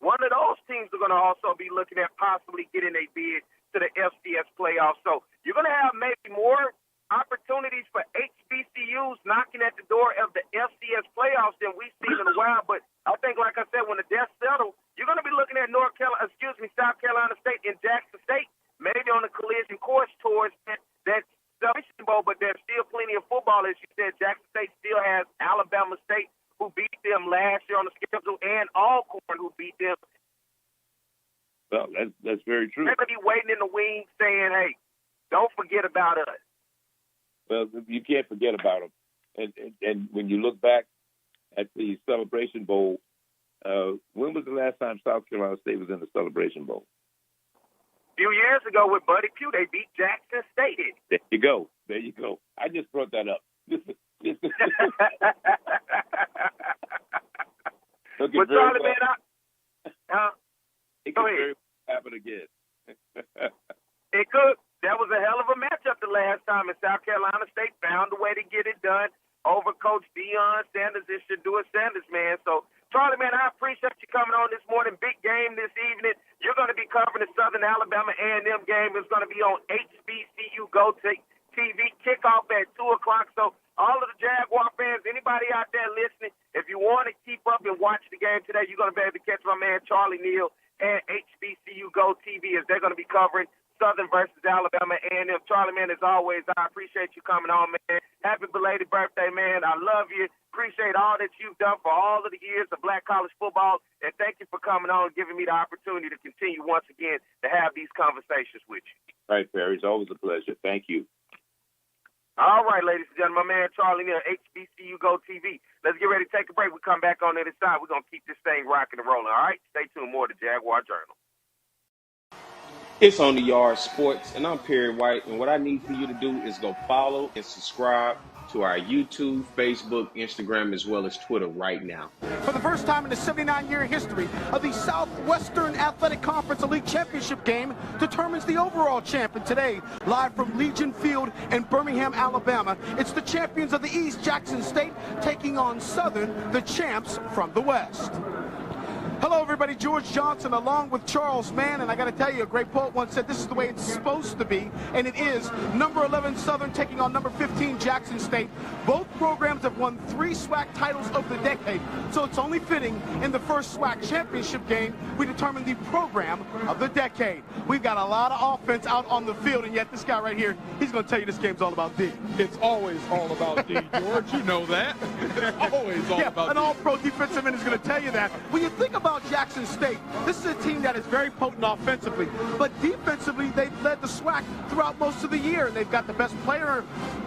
one of those teams are going to also be looking at possibly getting a bid to the FCS playoffs. So you're going to have maybe more opportunities for HBCUs knocking at the door of the FCS playoffs than we've seen in a while. But I think, like I said, when the dust settles, you're going to be looking at South Carolina State and Jackson State maybe on a collision course towards that Celebration Bowl. But there's still plenty of football, as you said. Jackson State still has Alabama State, who beat them last year on the schedule, and Alcorn, who beat them. Well, that's very true. They're going to be waiting in the wings saying, hey, don't forget about us. Well, you can't forget about them. And when you look back at the Celebration Bowl, when was the last time South Carolina State was in the Celebration Bowl? A few years ago with Buddy Pugh, they beat Jackson State. There you go. I just brought that up. Well, Charlie, man, it could very well happen again. It could. That was a hell of a matchup the last time, and South Carolina State found a way to get it done over Coach Deion Sanders and Shedeur Sanders, man. So, Charlie, man, I appreciate you coming on this morning. Big game this evening. You're going to be covering the Southern Alabama A&M game. It's going to be on HBCU Go TV, kickoff at 2 o'clock. So all of the Jaguar fans, anybody out there listening, if you want to keep up and watch the game today, you're going to be able to catch my man Charlie Neal and HBCU Go TV as they're going to be covering Southern versus Alabama A&M. Charlie, man, as always, I appreciate you coming on, man. Happy belated birthday, man. I love you. Appreciate all that you've done for all of the years of black college football, and thank you for coming on and giving me the opportunity to continue once again to have these conversations with you. All right, Perry. It's always a pleasure. Thank you. All right, ladies and gentlemen, my man Charlie Neal, HBCU Go TV. Let's get ready to take a break. We come back on the other side. We're going to keep this thing rocking and rolling, all right? Stay tuned. More to Jaguar Journal. It's On the Yard Sports, and I'm Perry White, and what I need for you to do is go follow and subscribe to our YouTube, Facebook, Instagram, as well as Twitter right now. For the first time in the 79-year history of the Southwestern Athletic Conference Elite Championship game determines the overall champion today. Live from Legion Field in Birmingham, Alabama, it's the champions of the East, Jackson State, taking on Southern, the champs from the West. Hello, everybody. George Johnson along with Charles Mann. And I got to tell you, a great poet once said this is the way it's supposed to be. And it is. Number 11 Southern taking on number 15 Jackson State. Both programs have won 3 SWAC titles over the decade. So it's only fitting in the first SWAC championship game we determine the program of the decade. We've got a lot of offense out on the field. And yet this guy right here, he's going to tell you this game's all about D. It's always all about D, George. You know that. Always all about an D. all-pro defensive end is going to tell you that. When you think about Jackson State, this is a team that is very potent offensively, but defensively they've led the SWAC throughout most of the year, and they've got the best player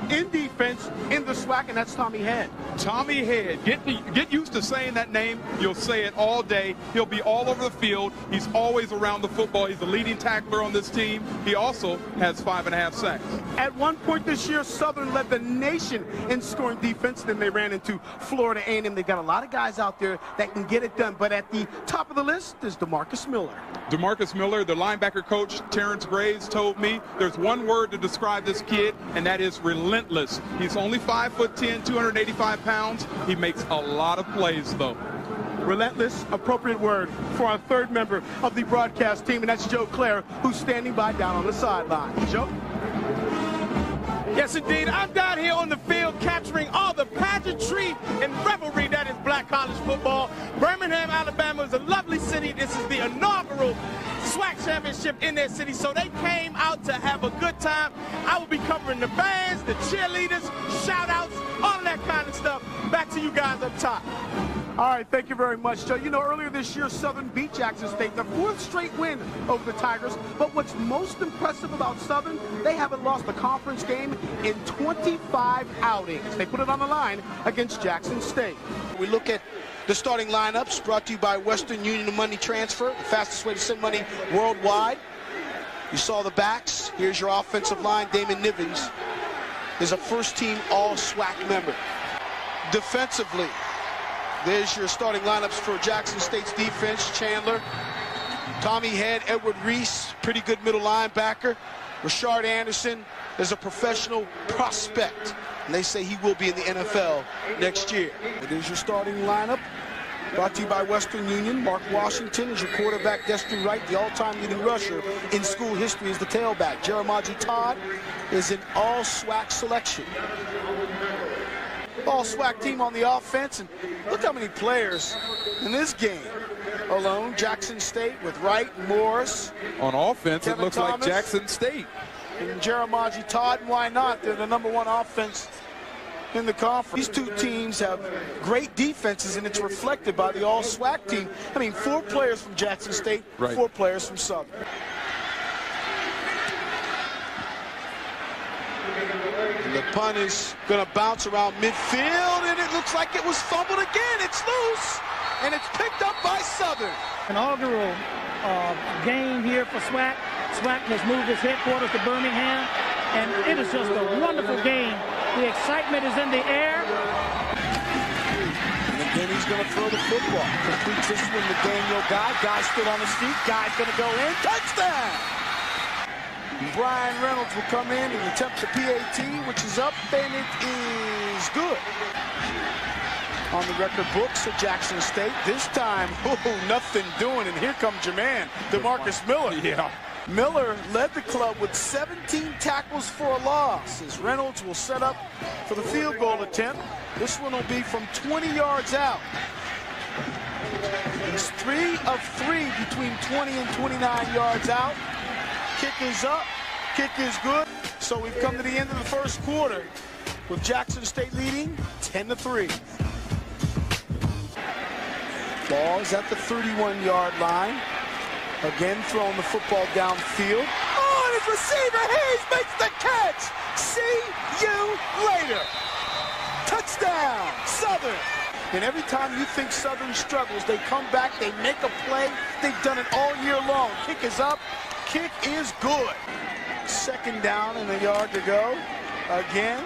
in defense in the SWAC, and that's Tommy Head. Tommy Head. Get used to saying that name. You'll say it all day. He'll be all over the field. He's always around the football. He's the leading tackler on this team. He also has 5.5 sacks. At one point this year, Southern led the nation in scoring defense. Then they ran into Florida A&M. They got a lot of guys out there that can get it done, but at the top of the list is DeMarcus Miller. DeMarcus Miller, the linebacker coach, Terrence Graves, told me there's one word to describe this kid, and that is relentless. He's only 5'10", 285 pounds. He makes a lot of plays, though. Relentless, appropriate word for our third member of the broadcast team, and that's Joe Claire, who's standing by down on the sideline. Joe? Yes, indeed. I'm down here on the field capturing all the pageantry and revelry that is black college football. Birmingham, Alabama is a lovely city. This is the inaugural SWAC championship in their city, so they came out to have a good time. I will be covering the bands, the cheerleaders, shout-outs, all of that kind of stuff. Back to you guys up top. All right, thank you very much, Joe. You know, earlier this year, Southern beat Jackson State, their 4th straight win over the Tigers. But what's most impressive about Southern, they haven't lost a conference game in 25 outings. They put it on the line against Jackson State. We look at the starting lineups brought to you by Western Union Money Transfer, the fastest way to send money worldwide. You saw the backs. Here's your offensive line. Damon Nivens is a first-team All-SWAC member. Defensively, there's your starting lineups for Jackson State's defense. Chandler, Tommy Head, Edward Reese, pretty good middle linebacker. Rashard Anderson is a professional prospect, and they say he will be in the NFL next year. It is your starting lineup, brought to you by Western Union. Mark Washington is your quarterback. Destry Wright, the all-time leading rusher in school history, is the tailback. Jeremiah Todd is an all-SWAC selection. All-SWAC team on the offense, and look how many players in this game alone. Jackson State with Wright and Morris. On offense, Kevin it looks Thomas, like Jackson State. And Jeremiah Todd, and why not? They're the #1 offense in the conference. These two teams have great defenses, and it's reflected by the All-SWAC team. I mean, 4 players from Jackson State, right. 4 players from Southern. And the punt is going to bounce around midfield, and it looks like it was fumbled again. It's loose, and it's picked up by Southern. An inaugural game here for SWAC. SWAC has moved its headquarters to Birmingham, and it is just a wonderful game. The excitement is in the air. And again, he's going to throw the football. Completes this one to Daniel Guy. Guy stood on his feet. Guy's going to go in. Touchdown! Brian Reynolds will come in and attempt the PAT, which is up, and it is good. On the record books at Jackson State. This time, nothing doing, and here comes your man, DeMarcus Miller. Yeah. Miller led the club with 17 tackles for a loss, as Reynolds will set up for the field goal attempt. This one will be from 20 yards out. He's 3 of 3 between 20 and 29 yards out. Kick is up, kick is good. So we've come to the end of the first quarter with Jackson State leading 10-3. Ball is at the 31-yard line. Again, throwing the football downfield. Oh, and his receiver, Hayes makes the catch. See you later. Touchdown, Southern. And every time you think Southern struggles, they come back, they make a play. They've done it all year long. Kick is up, kick is good. Second down and a yard to go. Again,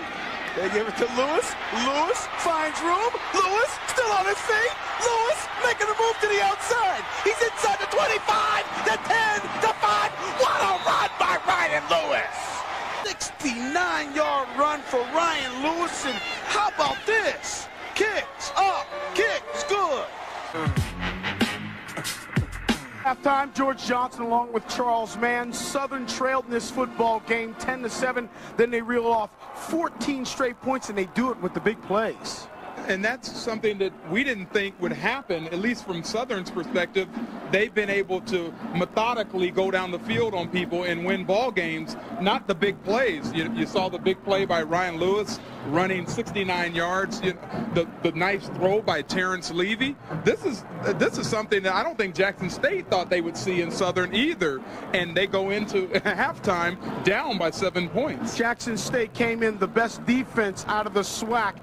they give it to Lewis. Lewis finds room. Lewis still on his feet. Lewis making a move to the outside. He's inside the 25, the 10, the 5. What a run by Ryan Lewis. 69-yard run for Ryan Lewis. And how about this? Kicks up, kicks good. halftime, George Johnson along with Charles Mann. Southern trailed in this football game 10-7. Then they reel off 14 straight points, and they do it with the big plays. And that's something that we didn't think would happen, at least from Southern's perspective. They've been able to methodically go down the field on people and win ball games, not the big plays. You saw the big play by Ryan Lewis running 69 yards, the nice throw by Terrence Levy. This is something that I don't think Jackson State thought they would see in Southern either, and they go into halftime down by 7 points. Jackson State came in the best defense out of the SWAC.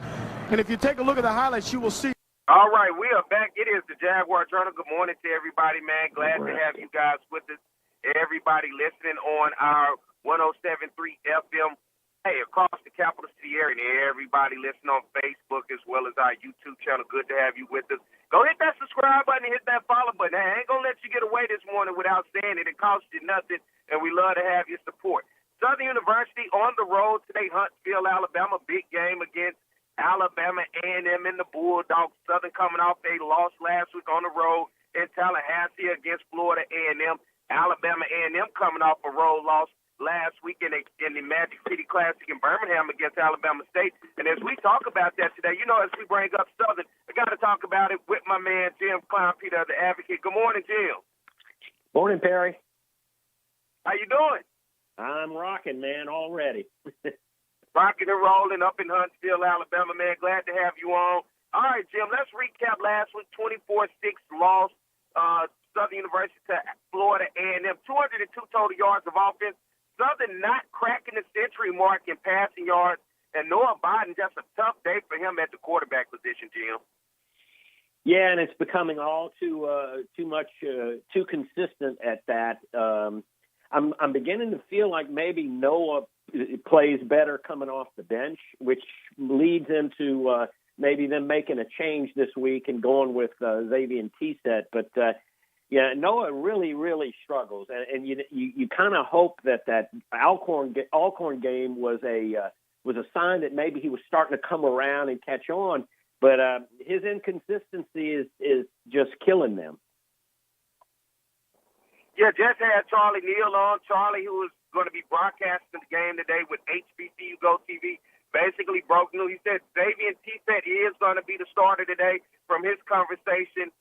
And if you take a look at the highlights, you will see. All right, we are back. It is the Jaguar Journal. Good morning to everybody, man. Glad to have you guys with us. Everybody listening on our 107.3 FM, hey, across the capital city area, and everybody listening on Facebook as well as our YouTube channel. Good to have you with us. Go hit that subscribe button and hit that follow button. I ain't going to let you get away this morning without saying it. It costs you nothing, and we love to have your support. Southern University on the road today, Huntsville, Alabama. Big game against Alabama A&M and the Bulldogs. Southern coming off a loss last week on the road in Tallahassee against Florida A&M. Alabama A&M coming off a road loss last week in the Magic City Classic in Birmingham against Alabama State. And as we talk about that today, as we bring up Southern, I got to talk about it with my man Jim Klein, Peter, the Advocate. Good morning, Jim. Morning, Perry. How you doing? I'm rocking, man, already. Rocking and rolling up in Huntsville, Alabama, man. Glad to have you on. All right, Jim, let's recap last week. 24-6 loss, Southern University to Florida A&M. 202 total yards of offense. Southern not cracking the century mark in passing yards. And Noah Biden, just a tough day for him at the quarterback position, Jim. Yeah, and it's becoming all too consistent at that. I'm beginning to feel like maybe Noah plays better coming off the bench, which leads into maybe them making a change this week and going with Xavier Tset. But Noah really, really struggles, and you kind of hope that Alcorn game was a sign that maybe he was starting to come around and catch on. But his inconsistency is just killing them. Yeah, just had Charlie Neal on. Charlie, who was going to be broadcasting the game today with HBCU Go TV, basically broke news. He said Xavier Tset is going to be the starter today from his conversation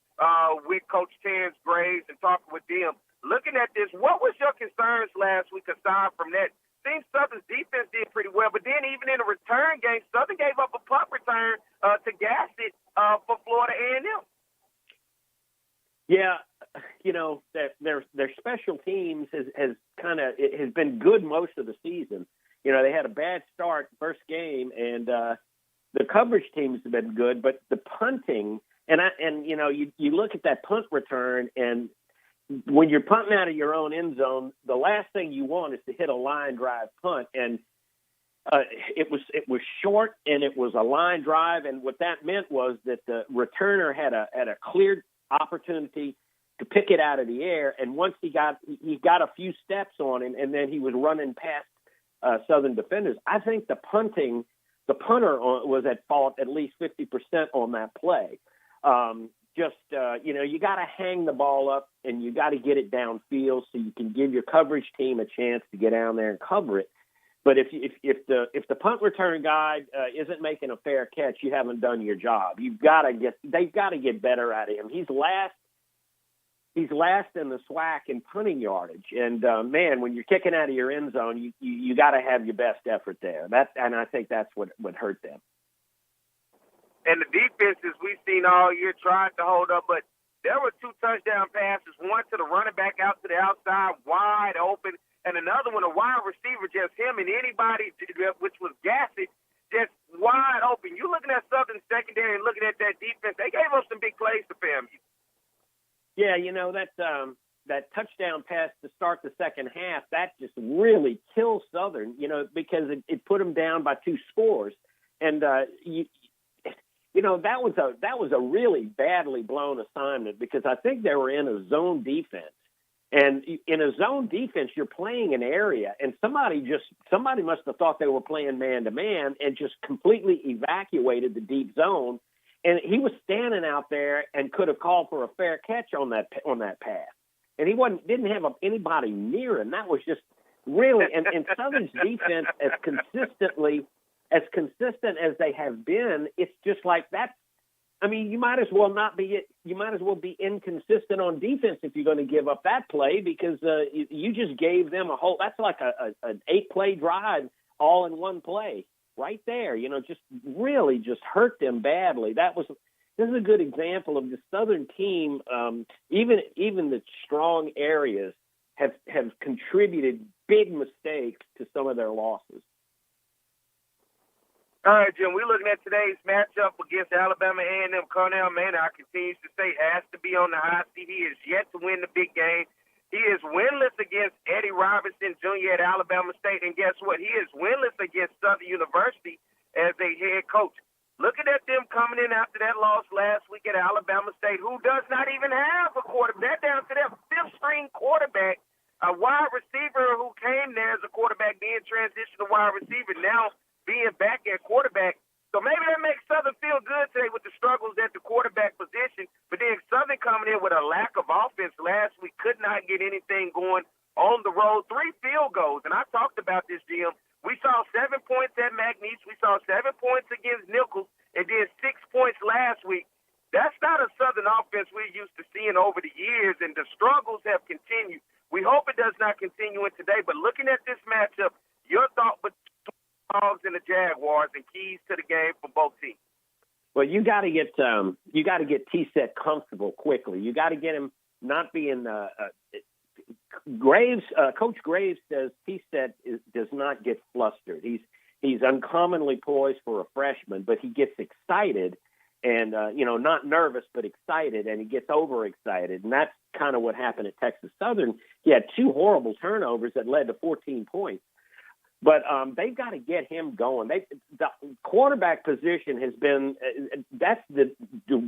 with Coach Terrence Graves and talking with them. Looking at this, what was your concerns last week aside from that? Seems Southern's defense did pretty well, but then even in the return game, Southern gave up a punt return to Gassett for Florida A&M. Yeah, their special teams has been good most of the season. They had a bad start first game, and the coverage teams have been good, but the punting and you look at that punt return, and when you're punting out of your own end zone, the last thing you want is to hit a line drive punt, and it was short and it was a line drive, and what that meant was that the returner had a clear opportunity to pick it out of the air, and once he got a few steps on him, and then he was running past Southern defenders. I think the punter was at fault at least 50% on that play. You got to hang the ball up, and you got to get it downfield so you can give your coverage team a chance to get down there and cover it. But if the punt return guy isn't making a fair catch, you haven't done your job. They've got to get better at him. He's last in the SWAC in punting yardage, and man, when you're kicking out of your end zone, you got to have your best effort there. And I think that's what hurt them. And the defenses we've seen all year tried to hold up, but there were 2 touchdown passes, one to the running back out to the outside, wide open, and another one, a wide receiver, just him and anybody, which was Gassett, just wide open. You looking at Southern secondary and looking at that defense, they gave up some big plays to FAMU. Yeah, that touchdown pass to start the second half, that just really kills Southern, because it put them down by 2 scores. And, that was a really badly blown assignment, because I think they were in a zone defense. And in a zone defense, you're playing an area, and somebody must have thought they were playing man-to-man and just completely evacuated the deep zone. And he was standing out there and could have called for a fair catch on that pass. and he didn't have anybody near him. That was just really, and Southern's defense as consistent as they have been, it's just like that. I mean, you might as well be inconsistent on defense if you're going to give up that play, because you just gave them a whole. That's like an 8-play drive all in one play right there. Just really just hurt them badly. This is a good example of the Southern team. Even the strong areas have contributed big mistakes to some of their losses. All right, Jim, we're looking at today's matchup against Alabama A&M. Cornell Maynard continues to say has to be on the hot seat. He is yet to win the big game. He is winless against Eddie Robinson Jr. at Alabama State. And guess what? He is winless against Southern University as a head coach. Looking at them coming in after that loss last week at Alabama State, who does not even have a quarterback. They're down to their fifth-string quarterback, a wide receiver who came there as a quarterback, being transitioned to wide receiver, now being back at quarterback. So maybe that makes Southern feel good today with the struggles at the quarterback position. But then Southern coming in with a lack of offense last week, could not get anything going on the road. 3 field goals, and I talked about this, Jim. We saw 7 points at McNeese. We saw 7 points against Nichols, and then 6 points last week. That's not a Southern offense we're used to seeing over the years, and the struggles have continued. We hope it does not continue in today, but looking at this matchup, your thought between the Dogs and the Jaguars and keys to the game for both teams. Well, you got to get T-Set comfortable quickly. You got to get him not being Graves. Coach Graves says T-Set does not get flustered. He's uncommonly poised for a freshman, but he gets excited and not nervous but excited, and he gets overexcited, and that's kind of what happened at Texas Southern. He had 2 horrible turnovers that led to 14 points. But they've got to get him going. The quarterback position has been that's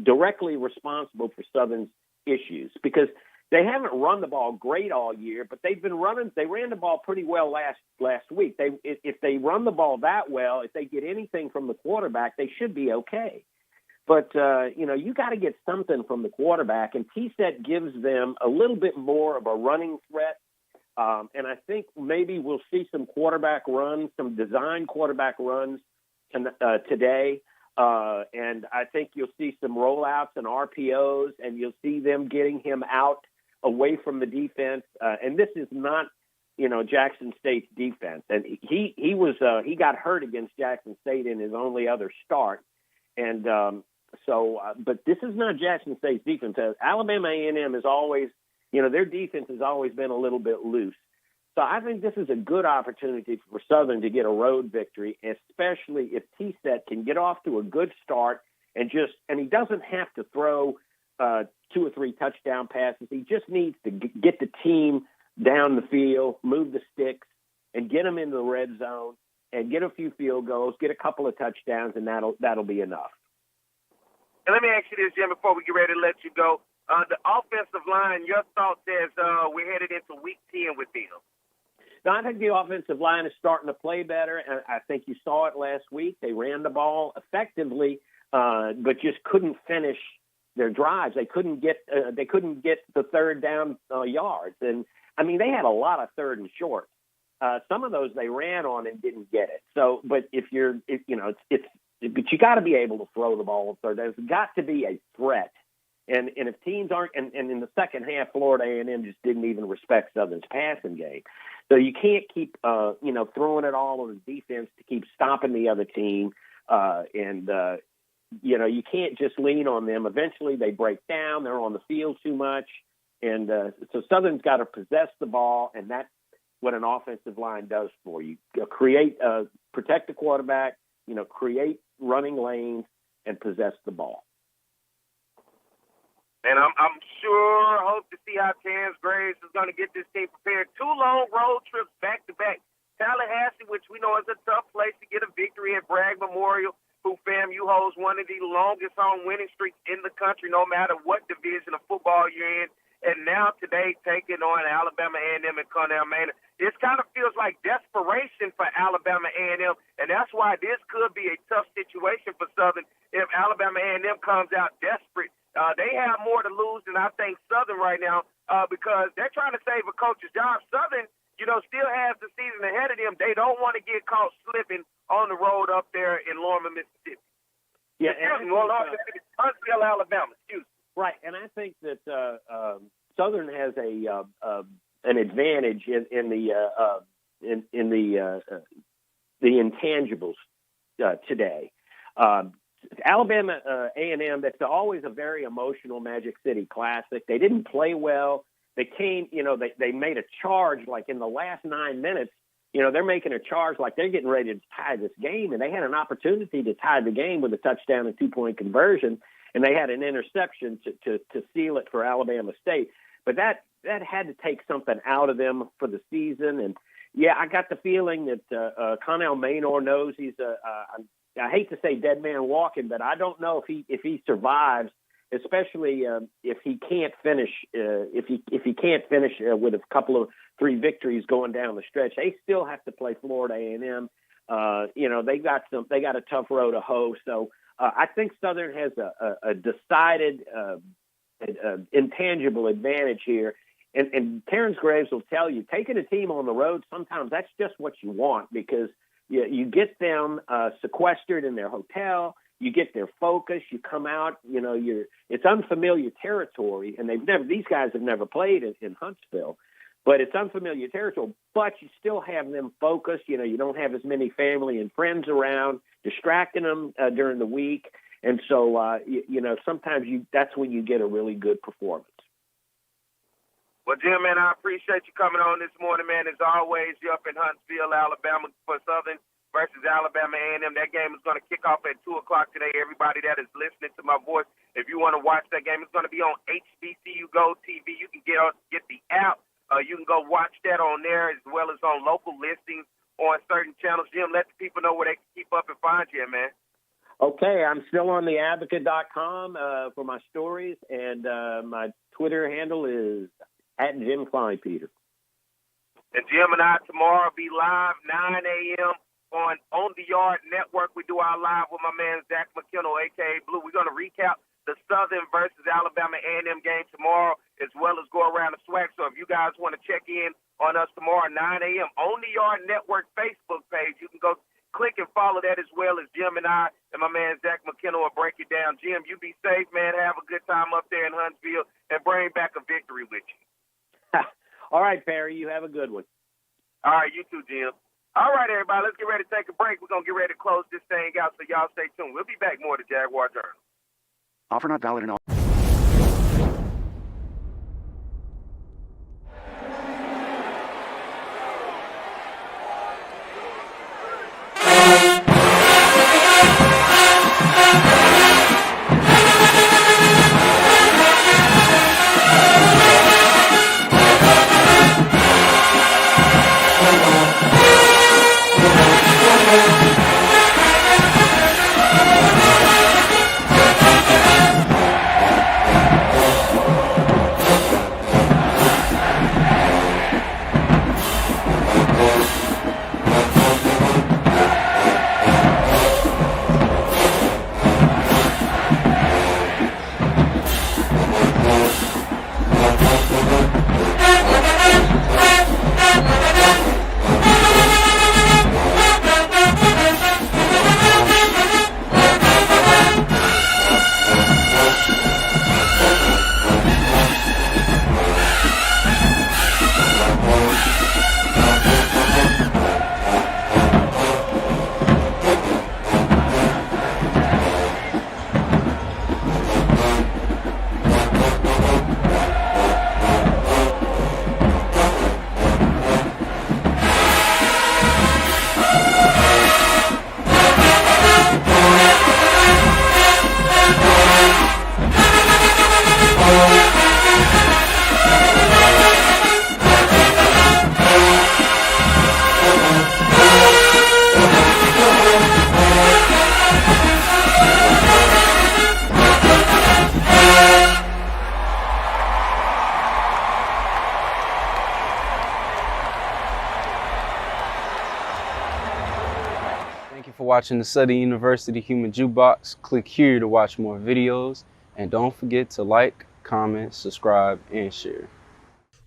directly responsible for Southern's issues, because they haven't run the ball great all year, but they've been running. They ran the ball pretty well last week. If they run the ball that well, if they get anything from the quarterback, they should be okay. But you got to get something from the quarterback, and T-Set gives them a little bit more of a running threat. And I think maybe we'll see some quarterback runs, some design quarterback runs today. And I think you'll see some rollouts and RPOs, and you'll see them getting him out away from the defense. And this is not, Jackson State's defense. And he got hurt against Jackson State in his only other start. And but this is not Jackson State's defense. Alabama A&M is always, their defense has always been a little bit loose. So I think this is a good opportunity for Southern to get a road victory, especially if T-Set can get off to a good start and he doesn't have to throw 2 or 3 touchdown passes. He just needs to get the team down the field, move the sticks, and get them into the red zone and get a few field goals, get a couple of touchdowns, and that'll be enough. And let me ask you this, Jim, before we get ready to let you go. The offensive line, your thoughts as we're headed into week 10 with them? No, I think the offensive line is starting to play better, and I think you saw it last week. They ran the ball effectively, but just couldn't finish their drives. They couldn't get the third down yards, and I mean they had a lot of third and short. Some of those they ran on and didn't get it. So, but but you got to be able to throw the ball in third. There's got to be a threat. And if teams aren't, and in the second half, Florida A&M just didn't even respect Southern's passing game. So you can't keep, throwing it all on the defense to keep stopping the other team. You can't just lean on them. Eventually they break down. They're on the field too much. And so Southern's got to possess the ball, and that's what an offensive line does for you. Protect the quarterback, create running lanes, and possess the ball. And I'm sure, hope to see how Terrence Graves is going to get this team prepared. 2 long road trips back-to-back. Tallahassee, which we know is a tough place to get a victory at Bragg Memorial, who FAMU holds one of the longest home winning streaks in the country, no matter what division of football you're in. And now today taking on Alabama A&M and Cornell Maynard. It kind of feels like desperation for Alabama A&M, and that's why this could be a tough situation for Southern if Alabama A&M comes out desperate. They have more to lose than I think Southern right now, because they're trying to save a coach's job. Southern, still has the season ahead of them. They don't want to get caught slipping on the road up there in Lorman, Mississippi. Yeah, Huntsville, Alabama. Excuse me. Right, and I think that Southern has an advantage in the intangibles today. Alabama A&M, that's always a very emotional Magic City Classic. They didn't play well. They came, they made a charge like in the last 9 minutes. They're making a charge like they're getting ready to tie this game, and they had an opportunity to tie the game with a touchdown and 2-point conversion, and they had an interception to seal it for Alabama State. But that had to take something out of them for the season. And, yeah, I got the feeling that Connell Maynor knows he's I hate to say dead man walking, but I don't know if he survives, especially if he can't finish with a couple of 3 victories going down the stretch. They still have to play Florida A&M. They got a tough road to hoe. So I think Southern has a decided intangible advantage here. And Terrence Graves will tell you, taking a team on the road, sometimes that's just what you want, because you get them sequestered in their hotel, you get their focus, you come out, it's unfamiliar territory, and these guys have never played in Huntsville, but it's unfamiliar territory, but you still have them focused. You don't have as many family and friends around, distracting them during the week. And so, sometimes that's when you get a really good performance. Well, Jim, man, I appreciate you coming on this morning, man. As always, you're up in Huntsville, Alabama for Southern versus Alabama A&M. That game is going to kick off at 2 o'clock today. Everybody that is listening to my voice, if you want to watch that game, it's going to be on HBCU Go TV. You can get the app. You can go watch that on there, as well as on local listings on certain channels. Jim, let the people know where they can keep up and find you, man. Okay, I'm still on theadvocate.com for my stories, and my Twitter handle is @Jim Kleinpeter. And Jim and I tomorrow will be live 9 a.m. on the Yard Network. We do our live with my man Zach McKinnell, a.k.a. Blue. We're going to recap the Southern versus Alabama A&M game tomorrow, as well as go around the SWAC. So if you guys want to check in on us tomorrow at 9 a.m. on the Yard Network Facebook page, you can go click and follow that, as well as Jim and I and my man Zach McKinnell will break it down. Jim, you be safe, man. Have a good time up there in Huntsville, and bring back a victory with you. All right, Perry, you have a good one. All right, you too, Jim. All right, everybody, let's get ready to take a break. We're going to get ready to close this thing out, so y'all stay tuned. We'll be back more to Jaguar Journal. Offer not valid in all. Watching the Southern University Human Jukebox. Click here to watch more videos, and don't forget to like, comment, subscribe, and share.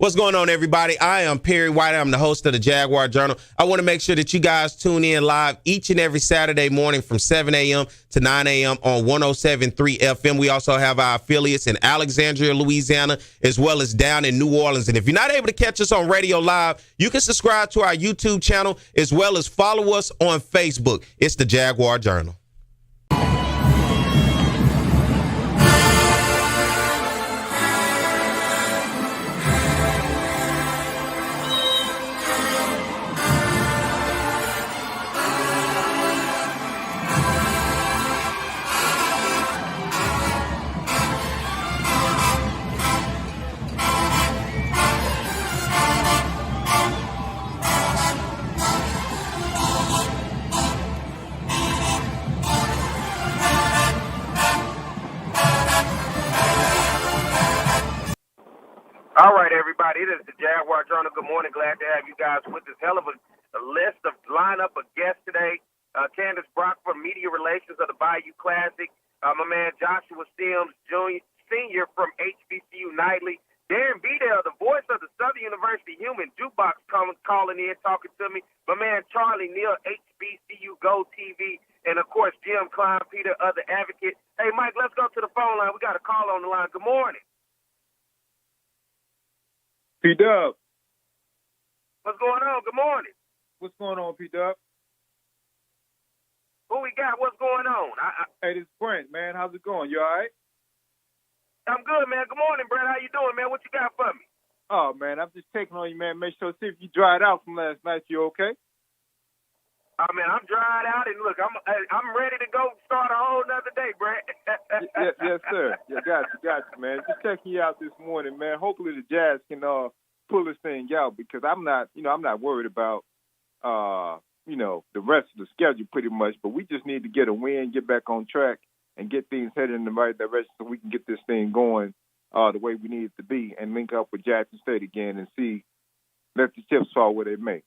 What's going on, everybody? I am Perry White. I'm the host of the Jaguar Journal. I want to make sure that you guys tune in live each and every Saturday morning from 7 a.m. to 9 a.m. on 107.3 FM. We also have our affiliates in Alexandria, Louisiana, as well as down in New Orleans. And if you're not able to catch us on radio live, you can subscribe to our YouTube channel as well as follow us on Facebook. It's the Jaguar Journal. All right, everybody. It is the Jaguar Journal. Good morning. Glad to have you guys with this hell of a list of lineup of guests today. Candace Brockford, Media Relations of the Bayou Classic. My man Joshua Sims, Senior from HBCU Nightly. Darren Bedell, the voice of the Southern University Human Jukebox, calling in, talking to me. My man Charlie Neal, HBCU Go TV. And, of course, Jim Klein, Peter, other advocate. Hey, Mike, let's go to the phone line. We got a call on the line. Good morning. P-Dub. What's going on? Good morning. What's going on, P-Dub? Who we got? What's going on? Hey, this is Brent, man. How's it going? You all right? I'm good, man. Good morning, Brent. How you doing, man? What you got for me? Oh, man, I'm just checking on you, man. Make sure, see if you dried out from last night. You okay? Oh, man, I'm dried out, and look, I'm ready to go start a whole nother day, Brent. Yes, sir. Yeah, got you, man. Just checking you out this morning, man. Hopefully the Jazz can pull this thing out because I'm not worried about, the rest of the schedule pretty much, but we just need to get a win, get back on track, and get things headed in the right direction so we can get this thing going the way we need it to be and link up with Jackson State again and let the chips fall where they may.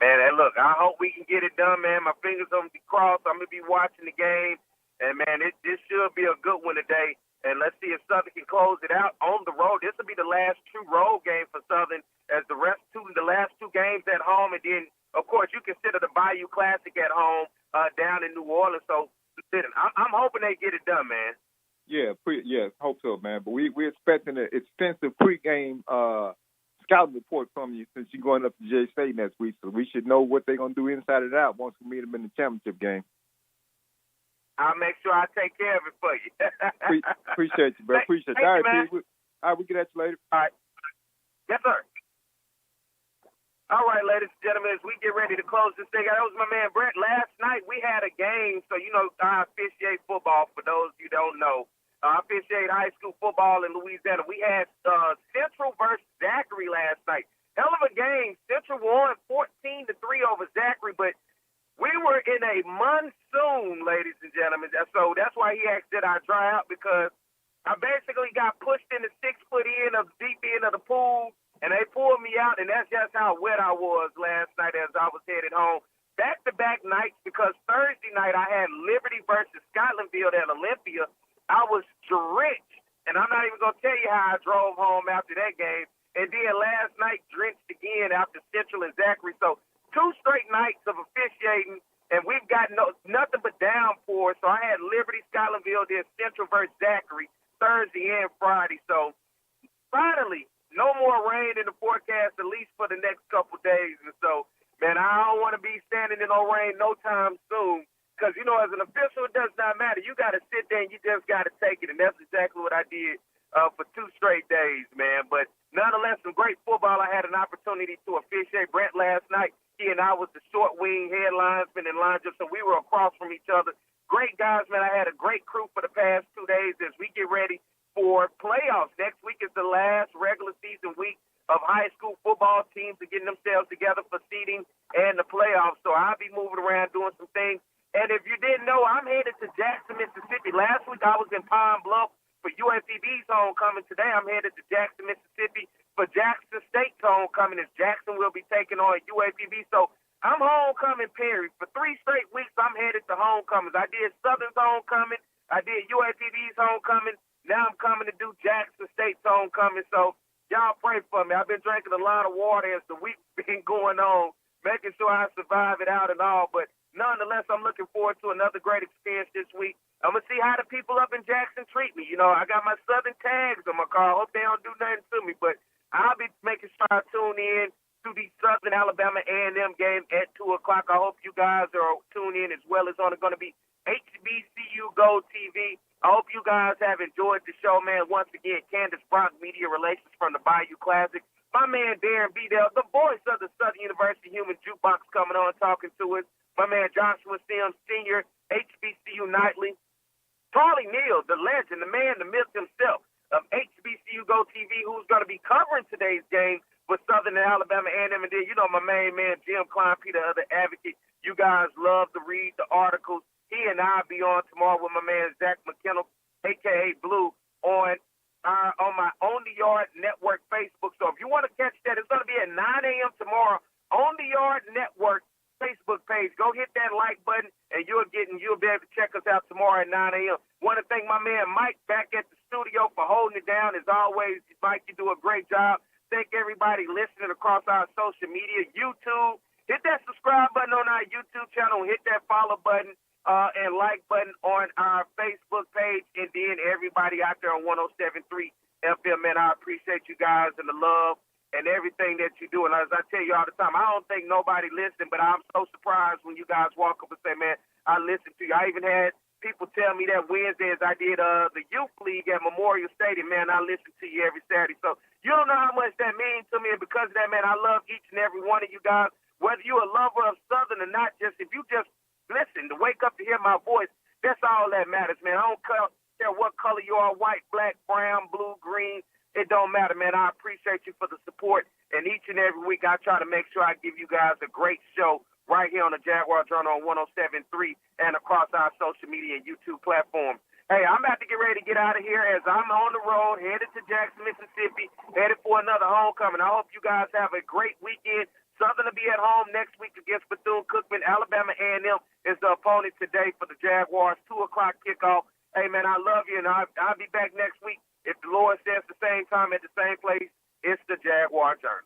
Man, and look, I hope we can get it done, man. My fingers on the cross. I'm going to be watching the game. And, man, this should be a good one today. And let's see if Southern can close it out on the road. This will be the last true road game for Southern as the last two games at home. And then, of course, you consider the Bayou Classic at home down in New Orleans. So, listen, I'm hoping they get it done, man. Yeah, hope so, man. But we're expecting an extensive pregame scouting report from you since you're going up to J State next week, so we should know what they're going to do inside and out once we meet them in the championship game. I'll make sure I take care of it for you. Appreciate you, bro. Appreciate it. All right, we'll get at you later. All right. Yes, sir. All right, ladies and gentlemen, as we get ready to close this thing out, that was my man Brett. Last night we had a game, so I officiate football for those of you who don't know. I officiate high school football in Louisiana. We had Central versus Zachary last night. Hell of a game. Central won 14-3 over Zachary, but we were in a monsoon, ladies and gentlemen. So that's why he asked did I dry out, because I basically got pushed in the 6-foot end of the deep end of the pool, and they pulled me out, and that's just how wet I was last night as I was headed home. Back-to-back nights, because Thursday night I had Liberty versus Scotlandville at Olympia. I was drenched, and I'm not even going to tell you how I drove home after that game. And then last night, drenched again after Central and Zachary. So 2 straight nights of officiating, and we've got nothing but downpours. So I had Liberty, Scotlandville, then Central versus Zachary Thursday and Friday. So finally, no more rain in the forecast, at least for the next couple days. And so, man, I don't want to be standing in no rain no time soon. Because, as an official, it does not matter. You got to sit there and you just got to take it. And that's exactly what I did for 2 straight days, man. But nonetheless, some great football. I had an opportunity to officiate Brent last night. He and I was the short wing head linesman and line judge, so we were across from each other. Great guys, man. I had a great crew for the past 2 days as we get ready for playoffs. Next week is the last regular season week of high school football. Teams are getting themselves together for seeding and the playoffs. So I'll be moving around doing some things. And if you didn't know, I'm headed to Jackson, Mississippi. Last week I was in Pine Bluff for UAPB's homecoming. Today I'm headed to Jackson, Mississippi for Jackson State's homecoming as Jackson will be taking on UAPB. So I'm homecoming Perry. For 3 straight weeks I'm headed to homecomings. I did Southern's homecoming. I did UAPB's homecoming. Now I'm coming to do Jackson State's homecoming. So Y'all pray for me. I've been drinking a lot of water as the week's been going on, making sure I survive it out and all. But nonetheless, I'm looking forward to another great experience this week. I'm going to see how the people up in Jackson treat me. You know, I got my Southern tags on my car. I hope they don't do nothing to me. But I'll be making sure I tune in to the Southern Alabama A&M game at 2 o'clock. I hope you guys are tuned in as well. It's only going to be HBCU Gold TV. I hope you guys have enjoyed the show, man. Once again, Candace Brock, Media Relations from the Bayou Classic. My man, Darren Bedell, the voice of the Southern University Human Jukebox, coming on talking to us. My man, Joshua Sims, Sr., HBCU Nightly. Charlie Neal, the legend, the man, the myth himself of HBCU Go TV, who's going to be covering today's game with Southern and Alabama A&M. And then, you know, my main man, Jim Klein, Peter, other advocate. You guys love to read the articles. He and I will be on tomorrow with my man, Zach McKenna, a.k.a. Blue, on my On the Yard Network Facebook. So if you want to catch that, it's going to be at 9 a.m. tomorrow on the Yard Network Facebook page. Go hit that like button, and you'll be able to check us out tomorrow at 9 a.m. Want to thank my man Mike back at the studio for holding it down. As always, Mike, you do a great job. Thank everybody listening across our social media, YouTube. Hit that subscribe button on our YouTube channel. Hit that follow button and like button on our Facebook page. And then everybody out there on 107.3 FM, man, I appreciate you guys and the love and everything that you do. And as I tell you all the time, I don't think nobody listened, but I'm so surprised when you guys walk up and say, man, I listen to you. I even had people tell me that Wednesday as I did the youth league at Memorial Stadium, man, I listen to you every Saturday. So you don't know how much that means to me. And because of that, man, I love each and every one of you guys, whether you're a lover of Southern or not. Just if you just listen to wake up to hear my voice, that's all that matters, man. I don't care what color you are, white, black, brown, blue, green. It don't matter, man. I appreciate you for the support. And each and every week I try to make sure I give you guys a great show right here on the Jaguar Journal on 107.3 and across our social media and YouTube platforms. Hey, I'm about to get ready to get out of here as I'm on the road, headed to Jackson, Mississippi, headed for another homecoming. I hope you guys have a great weekend. Southern will be at home next week against Bethune-Cookman. Alabama A&M is the opponent today for the Jaguars, 2 o'clock kickoff. Hey, man, I love you, and I'll be back next week. If the Lord says the same time at the same place, it's the Jaguar Journal.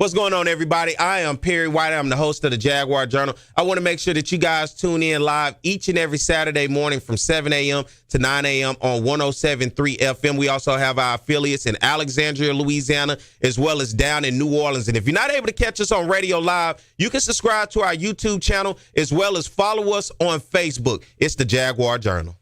What's going on, everybody? I am Perry White. I'm the host of the Jaguar Journal. I want to make sure that you guys tune in live each and every Saturday morning from 7 a.m. to 9 a.m. on 107.3 FM. We also have our affiliates in Alexandria, Louisiana, as well as down in New Orleans. And if you're not able to catch us on radio live, you can subscribe to our YouTube channel as well as follow us on Facebook. It's the Jaguar Journal.